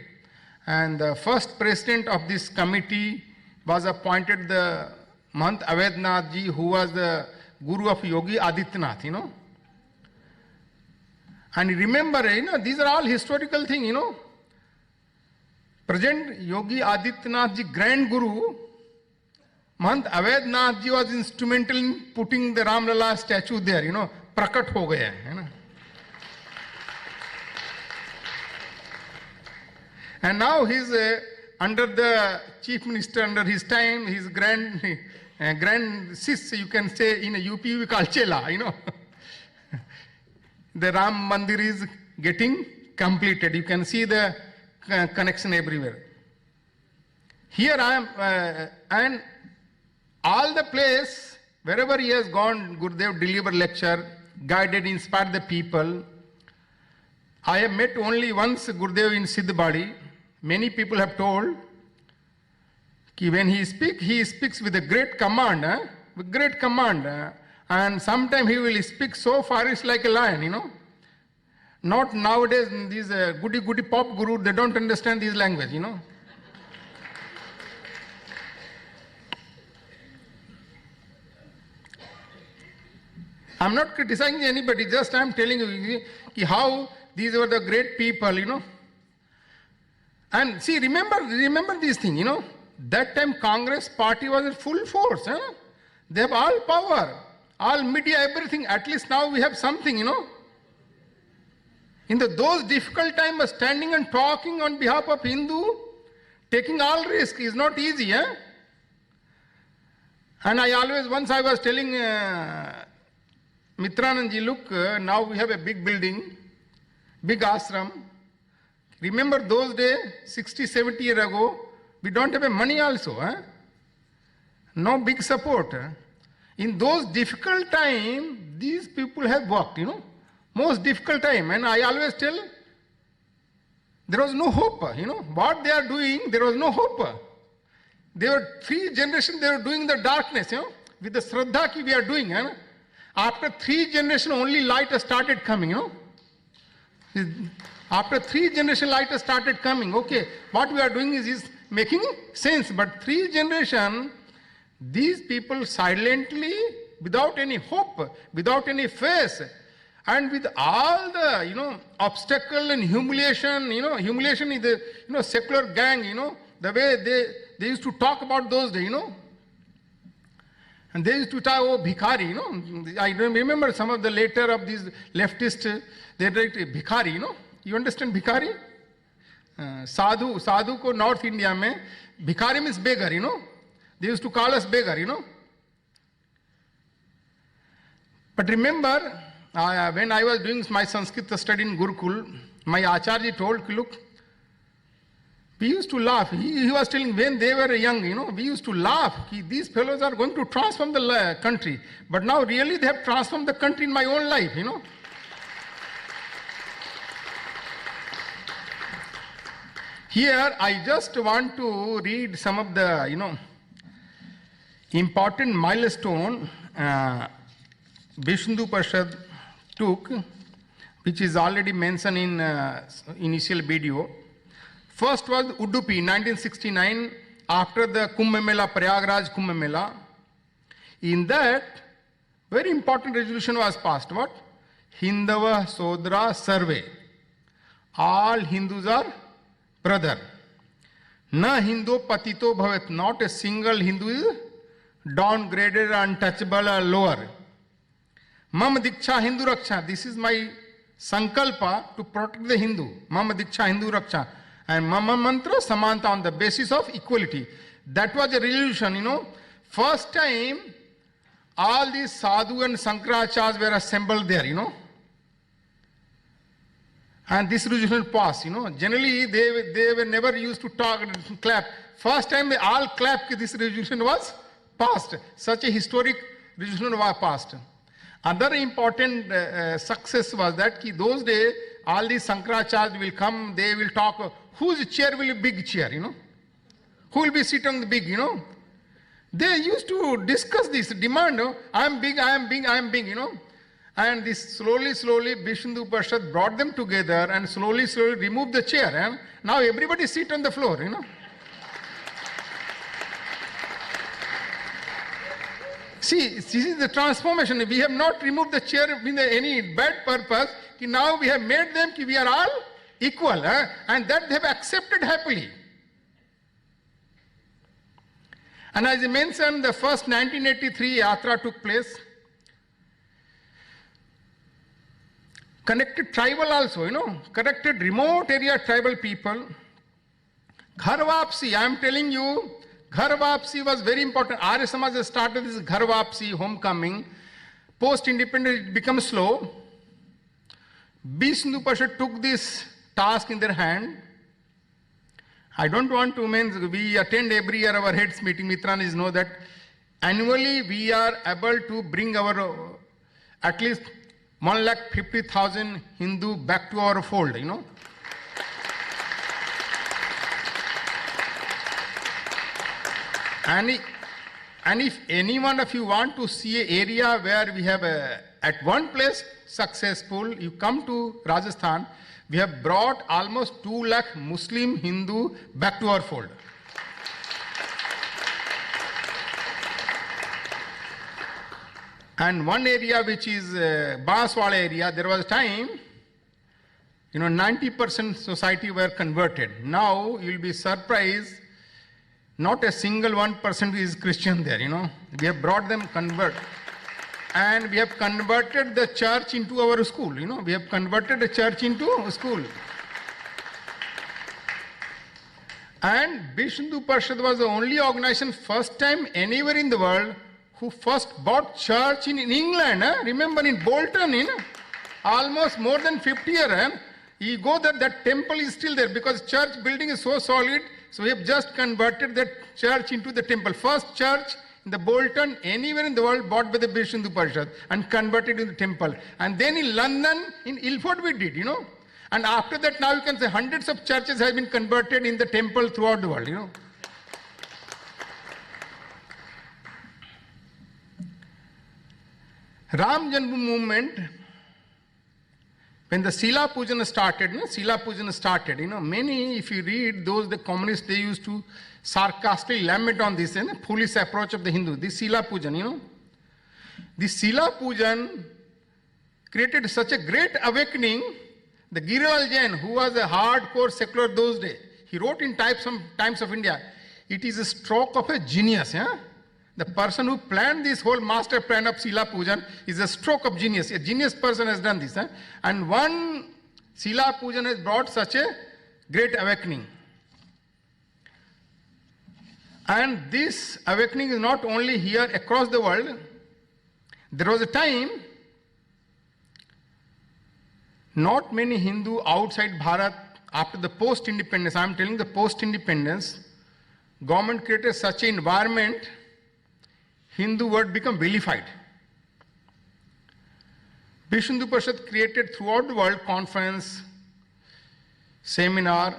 And the first president of this committee was appointed the Mahant Avaidnath ji, who was the guru of Yogi Adityanath, And remember, these are all historical things, Present Yogi Adityanath ji, grand guru, Mahant Avaidnath ji was instrumental in putting the Ram Lala statue there, prakat ho gaya hai, And now he's under the chief minister, under his time, his grand sis, you can say in a UP we call Chela, The Ram Mandir is getting completed. You can see the connection everywhere. Here I am, and all the place, wherever he has gone, Gurudev delivered lecture, guided, inspired the people. I have met only once Gurudev in Siddhbadi. Many people have told that when he speaks with a great command, with great command. And sometimes he will speak so far, it's like a lion, Not nowadays, these goody pop guru, they don't understand this language, I'm not criticizing anybody, just I'm telling you how these were the great people, And see, remember these things, That time Congress party was in full force, They have all power, all media, everything. At least now we have something, In those difficult times, standing and talking on behalf of Hindu, taking all risk is not easy, And once I was telling Mitranandji, look, now we have a big building, big ashram. Remember those days, 60, 70 years ago, we don't have a money also, No big support. In those difficult times, these people have worked, most difficult time. And I always tell, there was no hope, What they are doing, there was no hope. There were 3 generations, they were doing the darkness, with the Shraddha ki we are doing, After 3 generations, only light has started coming, After 3 generations, light has started coming. Okay, what we are doing is making sense. But 3 generations, these people silently, without any hope, without any faith, and with all the, obstacle and humiliation, humiliation is the, secular gang, the way they used to talk about those days, And they used to talk, oh, Bhikhari, I remember some of the later of these leftists, they write Bhikhari, You understand Bhikhari? Sadhu ko North India mein, Bhikhari means beggar, They used to call us beggar, But remember, when I was doing my Sanskrit study in Gurukul, my Acharya told, look, we used to laugh. He was telling when they were young, we used to laugh. These fellows are going to transform the country. But now really they have transformed the country in my own life, Here, I just want to read some of the, important milestone Vishnu Hindu Parishad took, which is already mentioned in initial video. First was Udupi, 1969, after the Kumbh Mela, Prayagraj Kumbh Mela. In that, very important resolution was passed. What? Hindava Sodra Sarve. All Hindus are brother. Na Hindu Patito Bhavat. Not a single Hindu is downgraded, untouchable, or lower. Mam Diksha Hindu Raksha. This is my sankalpa to protect the Hindu. Mam Diksha Hindu Raksha. And Mama Mantra Samanta on the basis of equality. That was a resolution, First time, all these sadhu and Sankaracharya were assembled there, And this resolution passed, Generally, they were never used to talk and clap. First time they all clapped, this resolution was passed. Such a historic resolution was passed. Other important success was that those days, all these Sankaracharya will come, they will talk, whose chair will be big chair, Who will be sitting on the big, They used to discuss this demand, I am big, I am big, I am big, And this slowly, Vishnu Parishad brought them together and slowly removed the chair. And now everybody sit on the floor, See, this is the transformation. We have not removed the chair with any bad purpose. Now we have made them, we are all equal. And that they have accepted happily. And as I mentioned, the first 1983 Yatra took place. Connected tribal also, connected remote area tribal people. Ghar Vapsi, I am telling you, Ghar Vapsi was very important. Arya Samaj has started this Ghar Vapsi, homecoming. Post-independence, it becomes slow. Vishnu Parishad took this task in their hand. I don't want to mention, we attend every year our heads meeting. Mitranis know that annually we are able to bring our at least 150,000 Hindu back to our fold, And if any one of you want to see an area where we have at one place successful, you come to Rajasthan, we have brought almost 2 lakh Muslim Hindu back to our fold. And one area which is Banswala area, there was a time, 90% society were converted. Now you'll be surprised, not a single 1% is Christian there, We have brought them convert. And we have converted the church into our school, We have converted the church into a school. And Vishnu Parishad was the only organization first time anywhere in the world who first bought church in England. Remember in Bolton, almost more than 50 years. You go there, that temple is still there because church building is so solid. So we have just converted that church into the temple. First church in the Bolton, anywhere in the world, bought by the Vishnu Parishad and converted into the temple. And then in London, in Ilford we did, And after that, now you can say hundreds of churches have been converted in the temple throughout the world, Ram Janma movement, when the Sila Pujan started, many, if you read those, the communists, they used to sarcastically lament on this, foolish approach of the Hindu. This Sila Pujan, The Sila Pujan created such a great awakening. The Giriraj Jain, who was a hardcore secular those days, he wrote in Times of India, it is a stroke of a genius. The person who planned this whole master plan of Sila Pujan is a stroke of genius. A genius person has done this. And one Sila Pujan has brought such a great awakening. And this awakening is not only here across the world. There was a time, not many Hindu outside Bharat, after the post-independence, I am telling the post-independence, government created such an environment, Hindu word become vilified. Vishnu Parishad created throughout the world conference, seminar,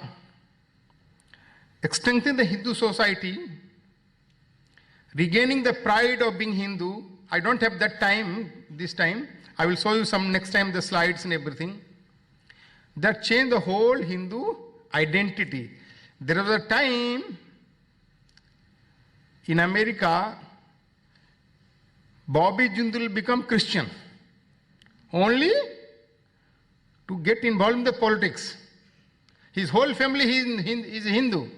strengthening the Hindu society, regaining the pride of being Hindu. I don't have that time, this time. I will show you some next time the slides and everything. That changed the whole Hindu identity. There was a time in America, Bobby Jindal become Christian only to get involved in the politics. His whole family is Hindu.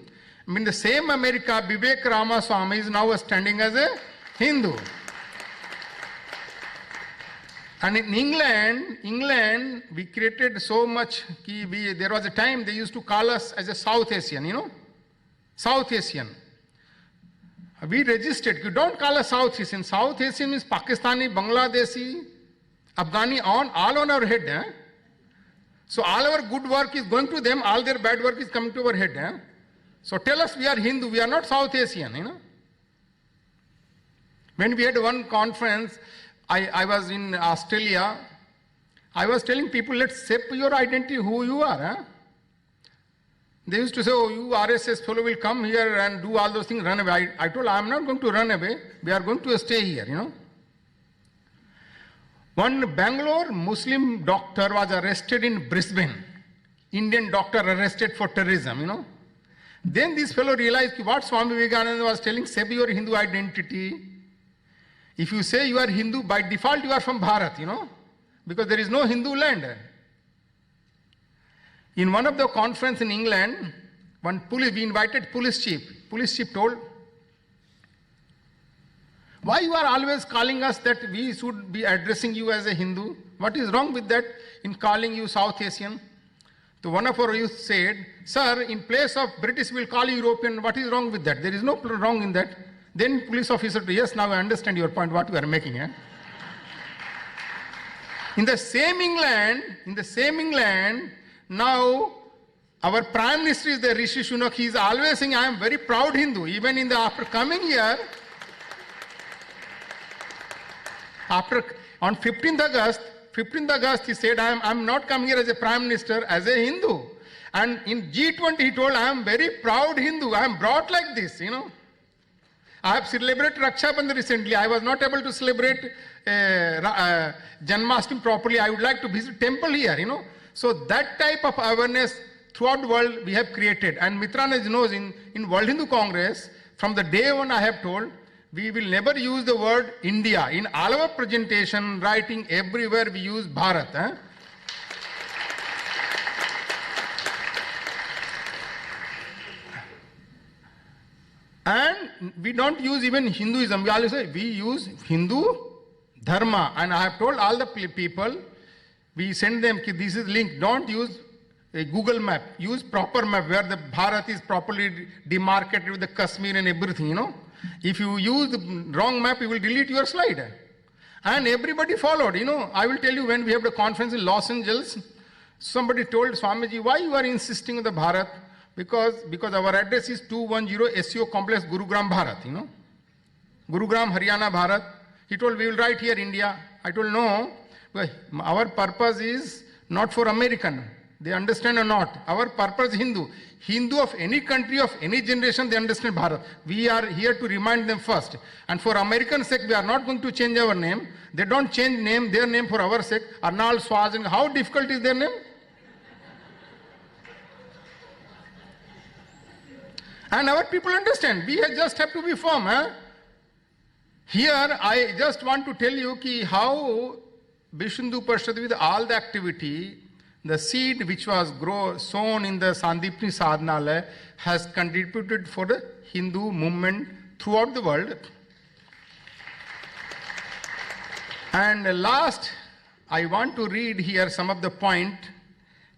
In the same America, Vivek Ramaswamy is now standing as a Hindu. And in England, we created so much, there was a time they used to call us as a South Asian, South Asian. We registered. You don't call us South Asian. South Asian means Pakistani, Bangladeshi, Afghani, all on our head. Eh? So all our good work is going to them, all their bad work is coming to our head. Eh? So tell us we are Hindu, we are not South Asian, you know. When we had one conference, I was in Australia, I was telling people, let's shape your identity, who you are. Eh? They used to say, oh, you RSS fellow will come here and do all those things, run away. I told, I'm not going to run away. We are going to stay here, you know. One Bangalore Muslim doctor was arrested in Brisbane. Indian doctor arrested for terrorism, you know. Then this fellow realized what Swami Vivekananda was telling, save your Hindu identity. If you say you are Hindu, by default you are from Bharat, you know, because there is no Hindu land. In one of the conference in England, we invited police chief. Police chief told, why you are always calling us that we should be addressing you as a Hindu? What is wrong with that in calling you South Asian? So one of our youth said, sir, in place of British we'll call you European. What is wrong with that? There is no wrong in that. Then police officer said, yes, now I understand your point, what you are making. Eh? In the same England, now our Prime Minister is the Rishi Sunak. He is always saying, I am very proud Hindu. Even in the after coming year, on 15th August, he said, I'm not coming here as a Prime Minister, as a Hindu. And in G20, he told, I am very proud Hindu. I am brought like this, you know. I have celebrated Raksha Bandhan recently. I was not able to celebrate Janmashtami properly. I would like to visit temple here, you know. So that type of awareness throughout the world we have created. And Mitrana knows in World Hindu Congress, from the day one I have told, we will never use the word India. In all our presentation, writing, everywhere we use Bharat. Eh? And we don't use even Hinduism. We always say we use Hindu Dharma. And I have told all the people, we send them, this is link, don't use a Google map, use proper map where the Bharat is properly demarcated with the Kashmir and everything, you know. If you use the wrong map, you will delete your slide. And everybody followed, you know. I will tell you, when we have the conference in Los Angeles, somebody told Swamiji, why you are insisting on the Bharat? Because our address is 210 SEO Complex, Gurugram, Bharat, you know. Gurugram, Haryana, Bharat. He told, we will write here India. I told, no, our purpose is not for American. They understand or not. Our purpose is Hindu. Hindu of any country, of any generation, they understand Bharat. We are here to remind them first. And for American sake, we are not going to change our name. They don't change their name for our sake. Arnal, Schwarzenegger, how difficult is their name? And our people understand. We just have to be firm. Eh? Here, I just want to tell you how Vishndu Parishad, with all the activity, the seed which was sown in the Sandipni Sadhanalaya has contributed for the Hindu movement throughout the world. And last, I want to read here some of the point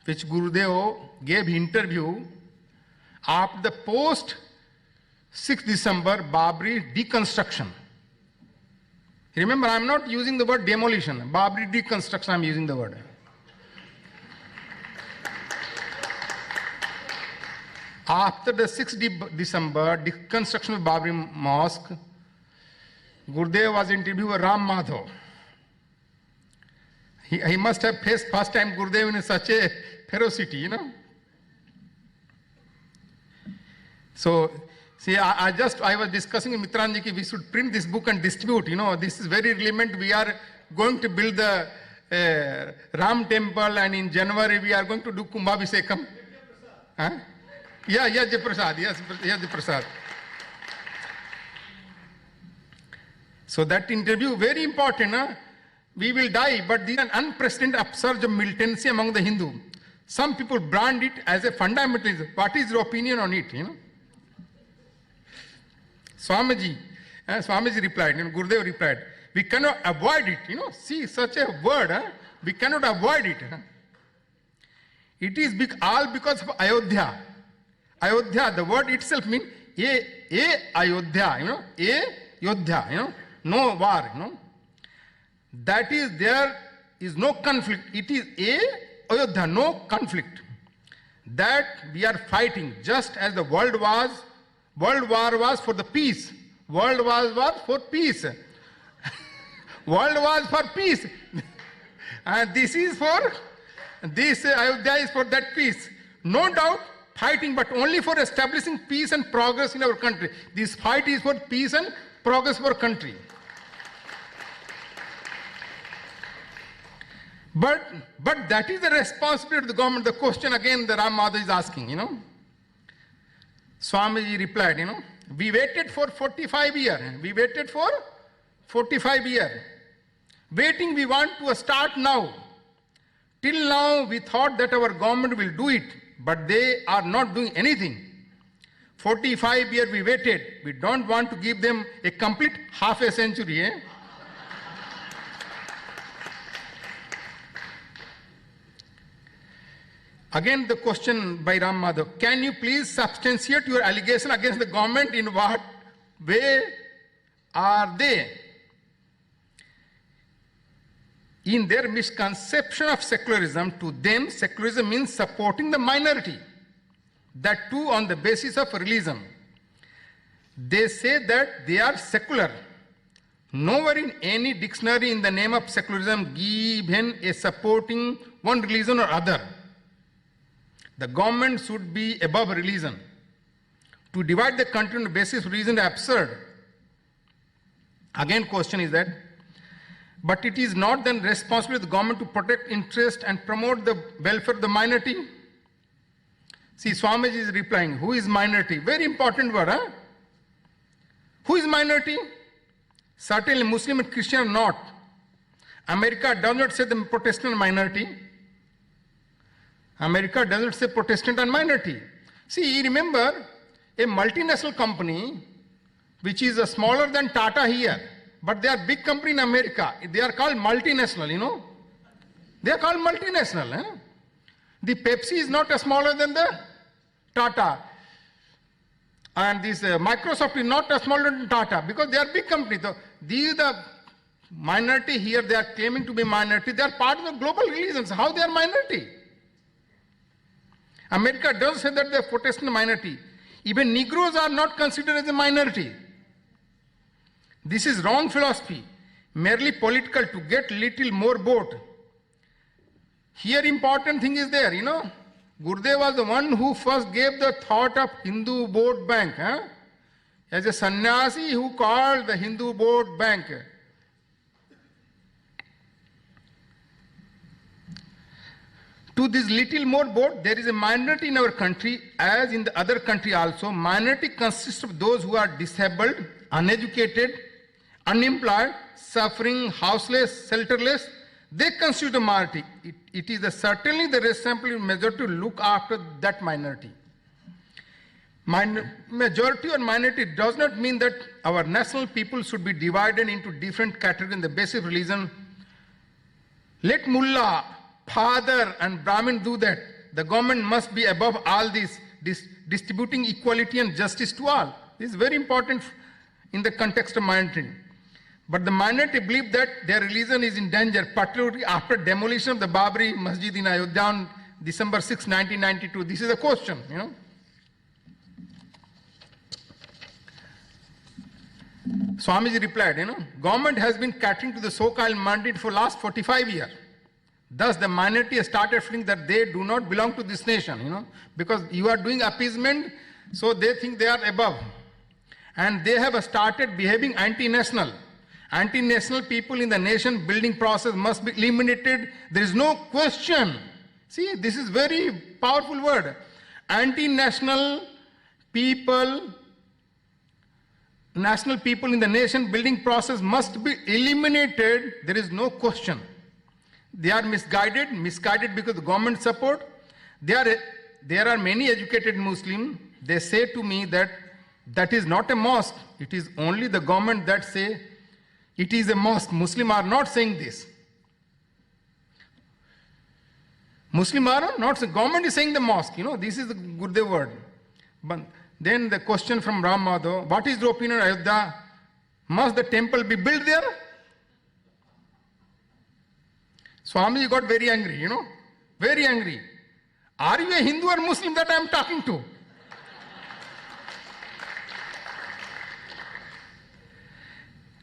which Gurudev gave interview after the post 6th December Babri deconstruction. Remember, I am not using the word demolition. Babri deconstruction, I am using the word. After the 6th December deconstruction of Babri Mosque, Gurudev was interviewed by Ram Madhav. He must have faced first time Gurudev in such a ferocity, you know. So, see, I was discussing with Mitranji ki we should print this book and distribute, you know. This is very relevant. We are going to build the Ram temple, and in January we are going to do Kumbhabhishekam. Huh? Yeah, Jayaprasad. Yes, Jayaprasad. So that interview, very important. Huh? We will die, but this is an unprecedented upsurge of militancy among the Hindu. Some people brand it as a fundamentalism. What is your opinion on it, you know? Swamiji replied, and Gurudev replied, we cannot avoid it, you know. See, such a word, huh? We cannot avoid it. Huh? It is all because of Ayodhya. Ayodhya, the word itself means a Ayodhya, a Yodhya, no war, That is, there is no conflict. It is a Ayodhya, no conflict. That we are fighting, just as the world war was for the peace. World war was for peace. World was for peace. And this Ayodhya is for that peace. No doubt, fighting, but only for establishing peace and progress in our country. This fight is for peace and progress for our country. But that is the responsibility of the government. The question again the Ram Madhav is asking, Swamiji replied, we waited for 45 years. We waited for 45 years. Waiting, we want to start now. Till now, we thought that our government will do it, but they are not doing anything. 45 years we waited. We don't want to give them a complete half a century. Again, the question by Ram Madhav, can you please substantiate your allegation against the government? In what way are they? In their misconception of secularism, to them, secularism means supporting the minority, that too on the basis of religion. They say that they are secular. Nowhere in any dictionary in the name of secularism given a supporting one religion or other. The government should be above religion. To divide the country on the basis of religion is absurd. Again, question is that, but it is not then responsibility of the government to protect interest and promote the welfare of the minority? See, Swamiji is replying, who is minority? Very important word, Who is minority? Certainly Muslim and Christian are not. America does not say the Protestant minority. America doesn't say Protestant and minority. See, remember, a multinational company, which is smaller than Tata here, but they are big company in America. They are called multinational, They are called multinational. The Pepsi is not smaller than the Tata. And this Microsoft is not smaller than Tata because they are big companies. So these are the minority here. They are claiming to be minority. They are part of the global religions. How they are minority? America does say that they are Protestant minority. Even Negroes are not considered as a minority. This is wrong philosophy, merely political to get little more vote. Here important thing is there, Gurudev was the one who first gave the thought of Hindu vote bank. As a sannyasi who called the Hindu vote bank. To this little more vote, there is a minority in our country, as in the other country also. Minority consists of those who are disabled, uneducated, unemployed, suffering, houseless, shelterless. They constitute a minority. It is certainly the responsibility majority to look after that minority. Majority or minority does not mean that our national people should be divided into different categories in the basic religion. Let Mullah, Father and Brahmin do that. The government must be above all this, distributing equality and justice to all. This is very important in the context of minority. But the minority believe that their religion is in danger, particularly after demolition of the Babri Masjid in Ayodhya on December 6, 1992. This is a question, Swamiji replied, government has been catering to the so-called minority for last 45 years. Thus, the minority started feeling that they do not belong to this nation, because you are doing appeasement, so they think they are above. And they have started behaving anti-national. Anti-national people in the nation building process must be eliminated. There is no question. See, this is very powerful word. Anti-national people, national people in the nation building process must be eliminated. There is no question. They are misguided because of government support. There are many educated Muslims. They say to me that is not a mosque. It is only the government that say it is a mosque. Muslims are not saying this. Muslims are not saying, government is saying the mosque. This is the Gurudev word. But Then the question from Ram Madhav, what is your opinion on Ayodhya? Must the temple be built there? Swami got very angry, very angry. Are you a Hindu or Muslim that I am talking to?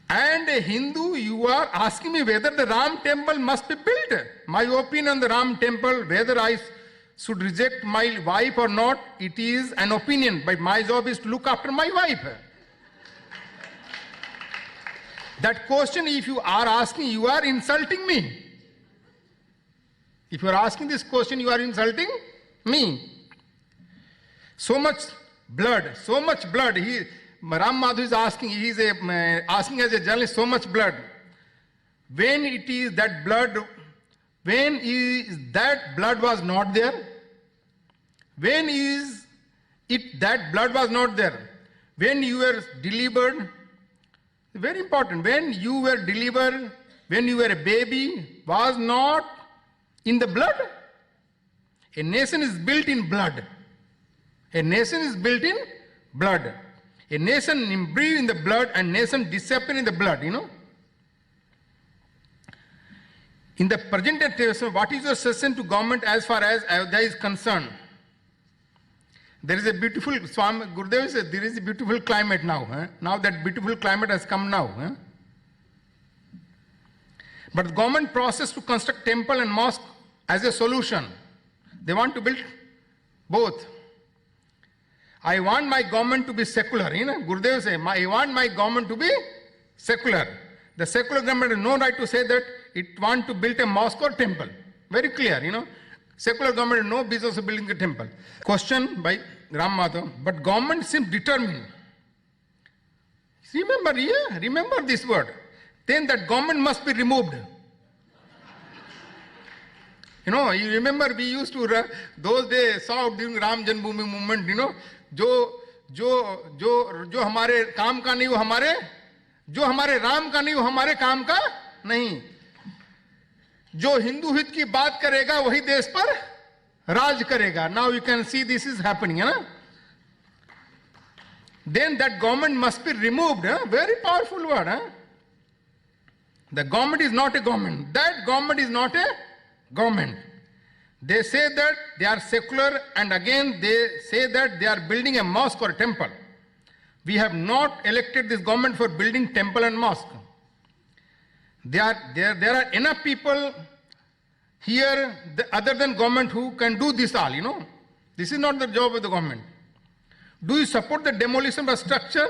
And a Hindu, you are asking me whether the Ram temple must be built. My opinion on the Ram temple, whether I should reject my wife or not, it is an opinion, but my job is to look after my wife. That question, if you are asking, you are insulting me. If you are asking this question, you are insulting me. So much blood, so much blood. Ram Madhav is asking, he is asking as a journalist, so much blood. When it is that blood, when is that blood was not there? When is it that blood was not there? When you were delivered, very important, when you were delivered, when you were a baby, was not in the blood. A nation is built in blood. A nation is built in blood. A nation imbued in the blood and nation disappear in the blood, In the present situation, what is your suggestion to government as far as Ayodhya is concerned? There is a beautiful, Swami Gurudev said, there is a beautiful climate now. Now that beautiful climate has come now. But the government process to construct temple and mosque as a solution. They want to build both. I want my government to be secular. Gurudev says, I want my government to be secular. The secular government has no right to say that it wants to build a mosque or temple. Very clear, Secular government has no business of building a temple. Question by Ram Madhav, but government seems determined. Remember this word. Then that government must be removed. You remember we used to, those days, saw during Ram Janmabhoomi movement, जो हमारे काम का नहीं वो हमारे जो हमारे राम का नहीं वो हमारे काम का नहीं जो हिंदू हित की बात करेगा वही देश पर राज करेगा. Now you can see this is happening, Then that government must be removed. Very powerful word. The government is not a government. That government is not a government. They say that they are secular, and again they say that they are building a mosque or a temple. We have not elected this government for building temple and mosque. There are enough people here other than government who can do this all, This is not the job of the government. Do you support the demolition of a structure?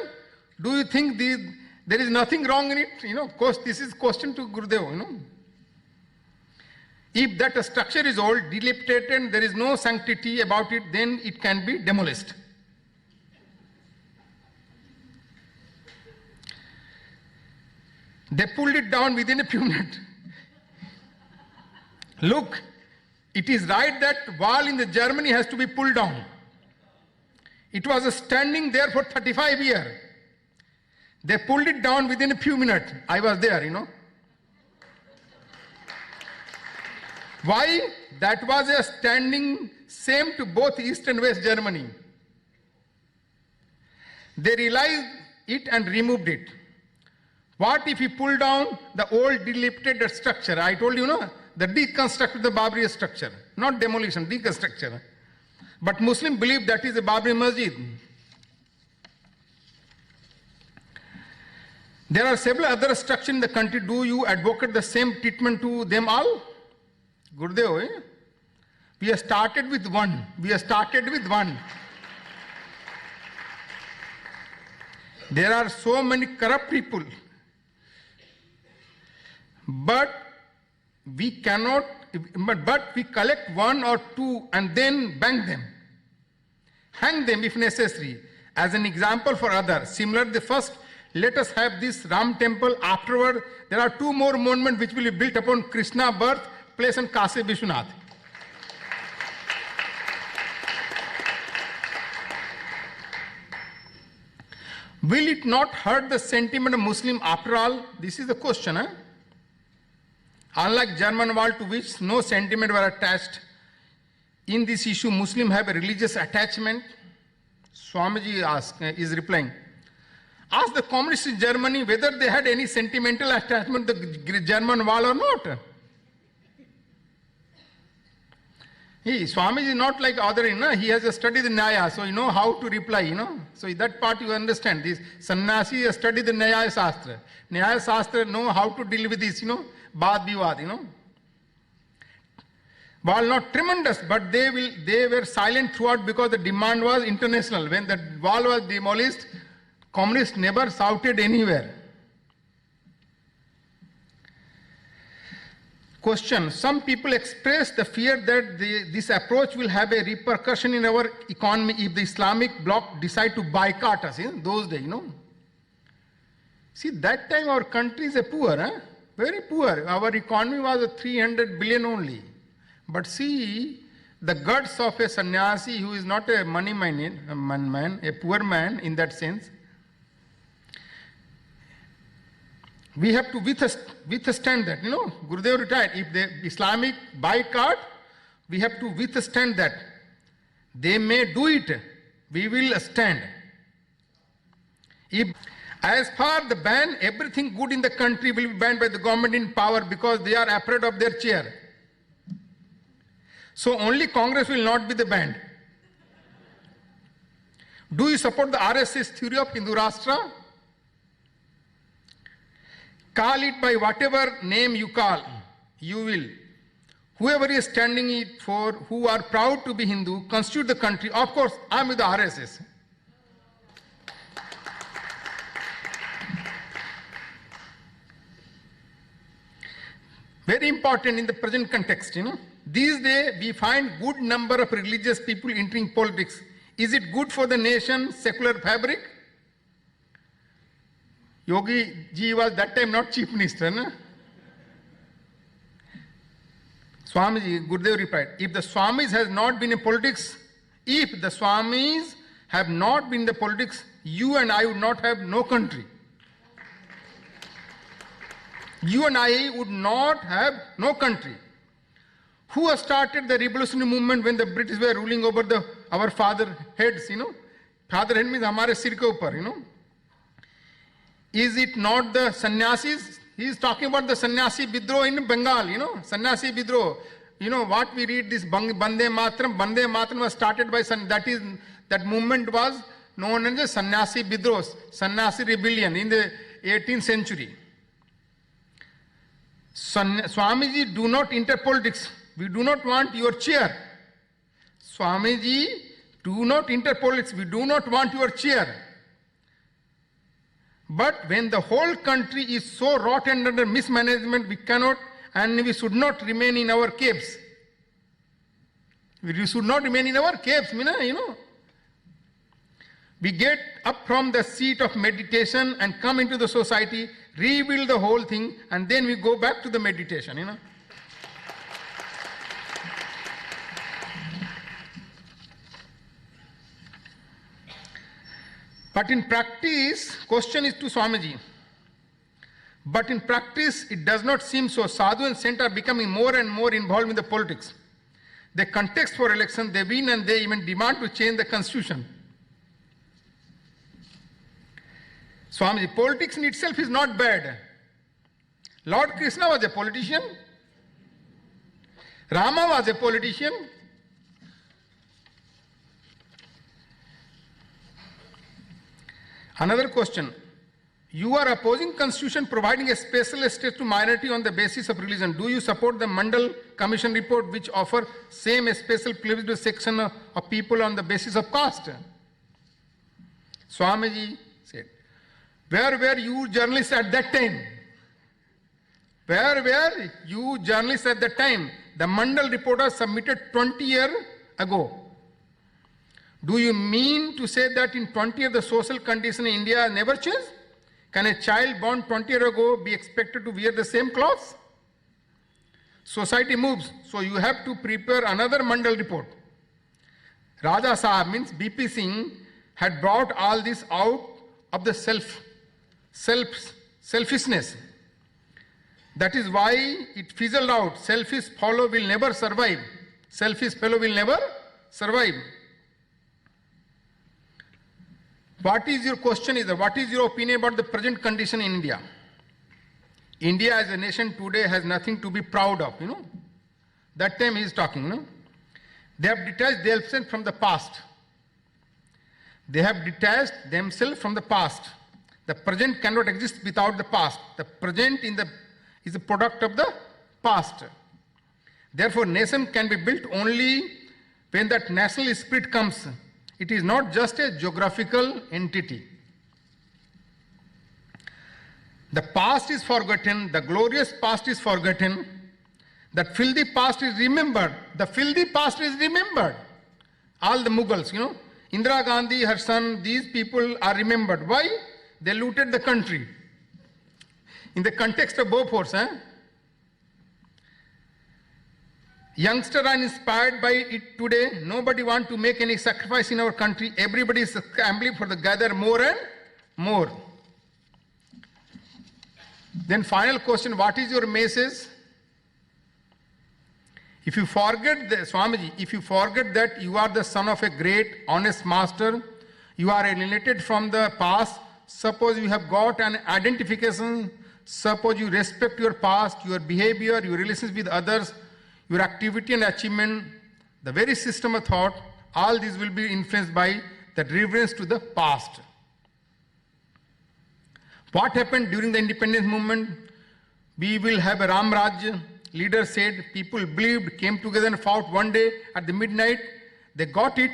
Do you think there is nothing wrong in it? Of course, this is question to Gurudev, If that structure is old, dilapidated, there is no sanctity about it, then it can be demolished. They pulled it down within a few minutes. Look, it is right that wall in the Germany has to be pulled down. It was standing there for 35 years. They pulled it down within a few minutes. I was there, Why? That was a standing same to both East and West Germany. They realized it and removed it. What if we pull down the old dilapidated structure? I told you, the deconstruction of the Babri structure, not demolition, deconstruction. But Muslims believe that is a Babri Masjid. There are several other structures in the country. Do you advocate the same treatment to them all? Gurudev, we have started with one. There are so many corrupt people. But we cannot, but we collect one or two and then bang them. Hang them if necessary, as an example for others. Similar to the first, let us have this Ram temple. Afterward, there are two more monuments which will be built upon Krishna birth place and Kasi Vishwanath. Will it not hurt the sentiment of Muslim after all? This is the question. Unlike German wall to which no sentiment were attached, in this issue Muslims have a religious attachment. Swamiji is replying. Ask the communists in Germany whether they had any sentimental attachment to the German wall or not. Swamiji is not like other, he has studied the Nyaya, so you know how to reply, So that part you understand. This sannyasi has studied the Nyaya Shastra. Nyaya Shastra know how to deal with this, Bad Vivad, While not tremendous, but they were silent throughout because the demand was international. When the wall was demolished, communists never shouted anywhere. Question. Some people express the fear that this approach will have a repercussion in our economy if the Islamic bloc decide to boycott us in those days, See, that time our country is poor, very poor. Our economy was 300 billion only. But see, the guts of a sannyasi who is not a money man, a poor man in that sense, we have to withstand that. Gurudev retired. If the Islamic boycott, we have to withstand that. They may do it. We will stand. If, as far the ban, everything good in the country will be banned by the government in power because they are afraid of their chair. So only Congress will not be the banned. Do you support the RSS theory of Hindu Rashtra? Call it by whatever name you call, you will. Whoever is standing it for, who are proud to be Hindu, constitute the country. Of course, I'm with the RSS. Very important in the present context, These days, we find good number of religious people entering politics. Is it good for the nation, secular fabric? Yogi ji was that time not chief minister. Swamiji, Gurudev replied, if the Swamis have not been in politics, you and I would not have no country. You and I would not have no country. Who has started the revolutionary movement when the British were ruling over our father heads, Father head means hamare sir ke upar, Is it not the sannyasis? He is talking about the sannyasi bidroh in Bengal, sannyasi bidroh. What we read, this Bande Matram was started by, that movement was known as the sannyasi bidroh, sannyasi rebellion in the 18th century. Swamiji, do not enter politics. We do not want your chair. Swamiji, do not enter politics. We do not want your chair. But when the whole country is so rotten under mismanagement, we cannot and we should not remain in our caves. We should not remain in our caves, We get up from the seat of meditation and come into the society, rebuild the whole thing, and then we go back to the meditation, But in practice, question is to Swamiji. But in practice, it does not seem so. Sadhu and saint are becoming more and more involved in the politics. They contest for election, they win, and they even demand to change the constitution. Swamiji, politics in itself is not bad. Lord Krishna was a politician. Rama was a politician. Another question. You are opposing constitution providing a special status to minority on the basis of religion. Do you support the Mandal Commission report which offer same special privilege to section of people on the basis of caste? Swamiji said, where were you journalists at that time? Where were you journalists at that time? The Mandal report was submitted 20 years ago. Do you mean to say that in 20 years the social condition in India never changed? Can a child born 20 years ago be expected to wear the same clothes? Society moves, so you have to prepare another Mandal report. Raja Sahab means BP Singh had brought all this out of the selfishness. That is why it fizzled out. Selfish fellow will never survive. Selfish fellow will never survive. what is your question is that what is your opinion about the present condition in India? India as a nation today has nothing to be proud of, you know. That time he is talking, you know. They have detached themselves from the past. They have detached themselves from the past. The present cannot exist without the past. The present is a product of the past. Therefore, nation can be built only when that national spirit comes. It is not just a geographical entity. The past is forgotten, the glorious past is forgotten, that filthy past is remembered. The filthy past is remembered. All the Mughals, you know, Indira Gandhi, her son, these people are remembered. Why? They looted the country. In the context of Bofors, youngsters are inspired by it today. Nobody wants to make any sacrifice in our country. Everybody is scrambling for the gather more and more. Then final question, what is your message? If you forget, Swamiji, if you forget that you are the son of a great, honest master, you are alienated from the past, suppose you have got an identification, suppose you respect your past, your behavior, your relations with others, your activity and achievement, the very system of thought, all these will be influenced by the reverence to the past. What happened during the independence movement? We will have a Ram Raj. Leaders said, people believed, came together and fought one day at the midnight. They got it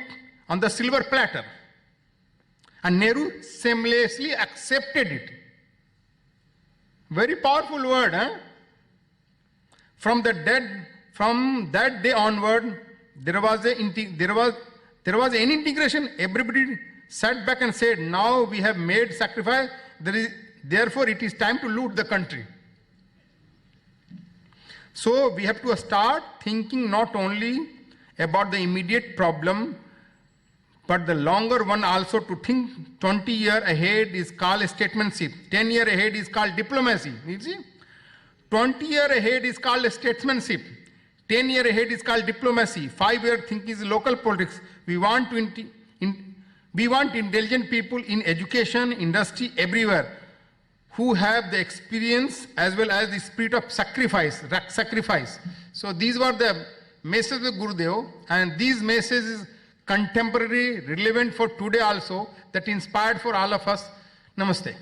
on the silver platter. And Nehru seamlessly accepted it. Very powerful word, huh? From that day onward, there was an integration. Everybody sat back and said, now we have made sacrifice. Therefore, it is time to loot the country. So we have to start thinking not only about the immediate problem, but the longer one also. To think 20 years ahead is called statesmanship. 10 years ahead is called diplomacy. You see? 20 years ahead is called statesmanship. 10 years ahead is called diplomacy. 5 years thinking is local politics. We want intelligent people in education, industry, everywhere, who have the experience as well as the spirit of sacrifice. So these were the messages of Gurudev, and these messages contemporary, relevant for today also, that inspired for all of us. Namaste.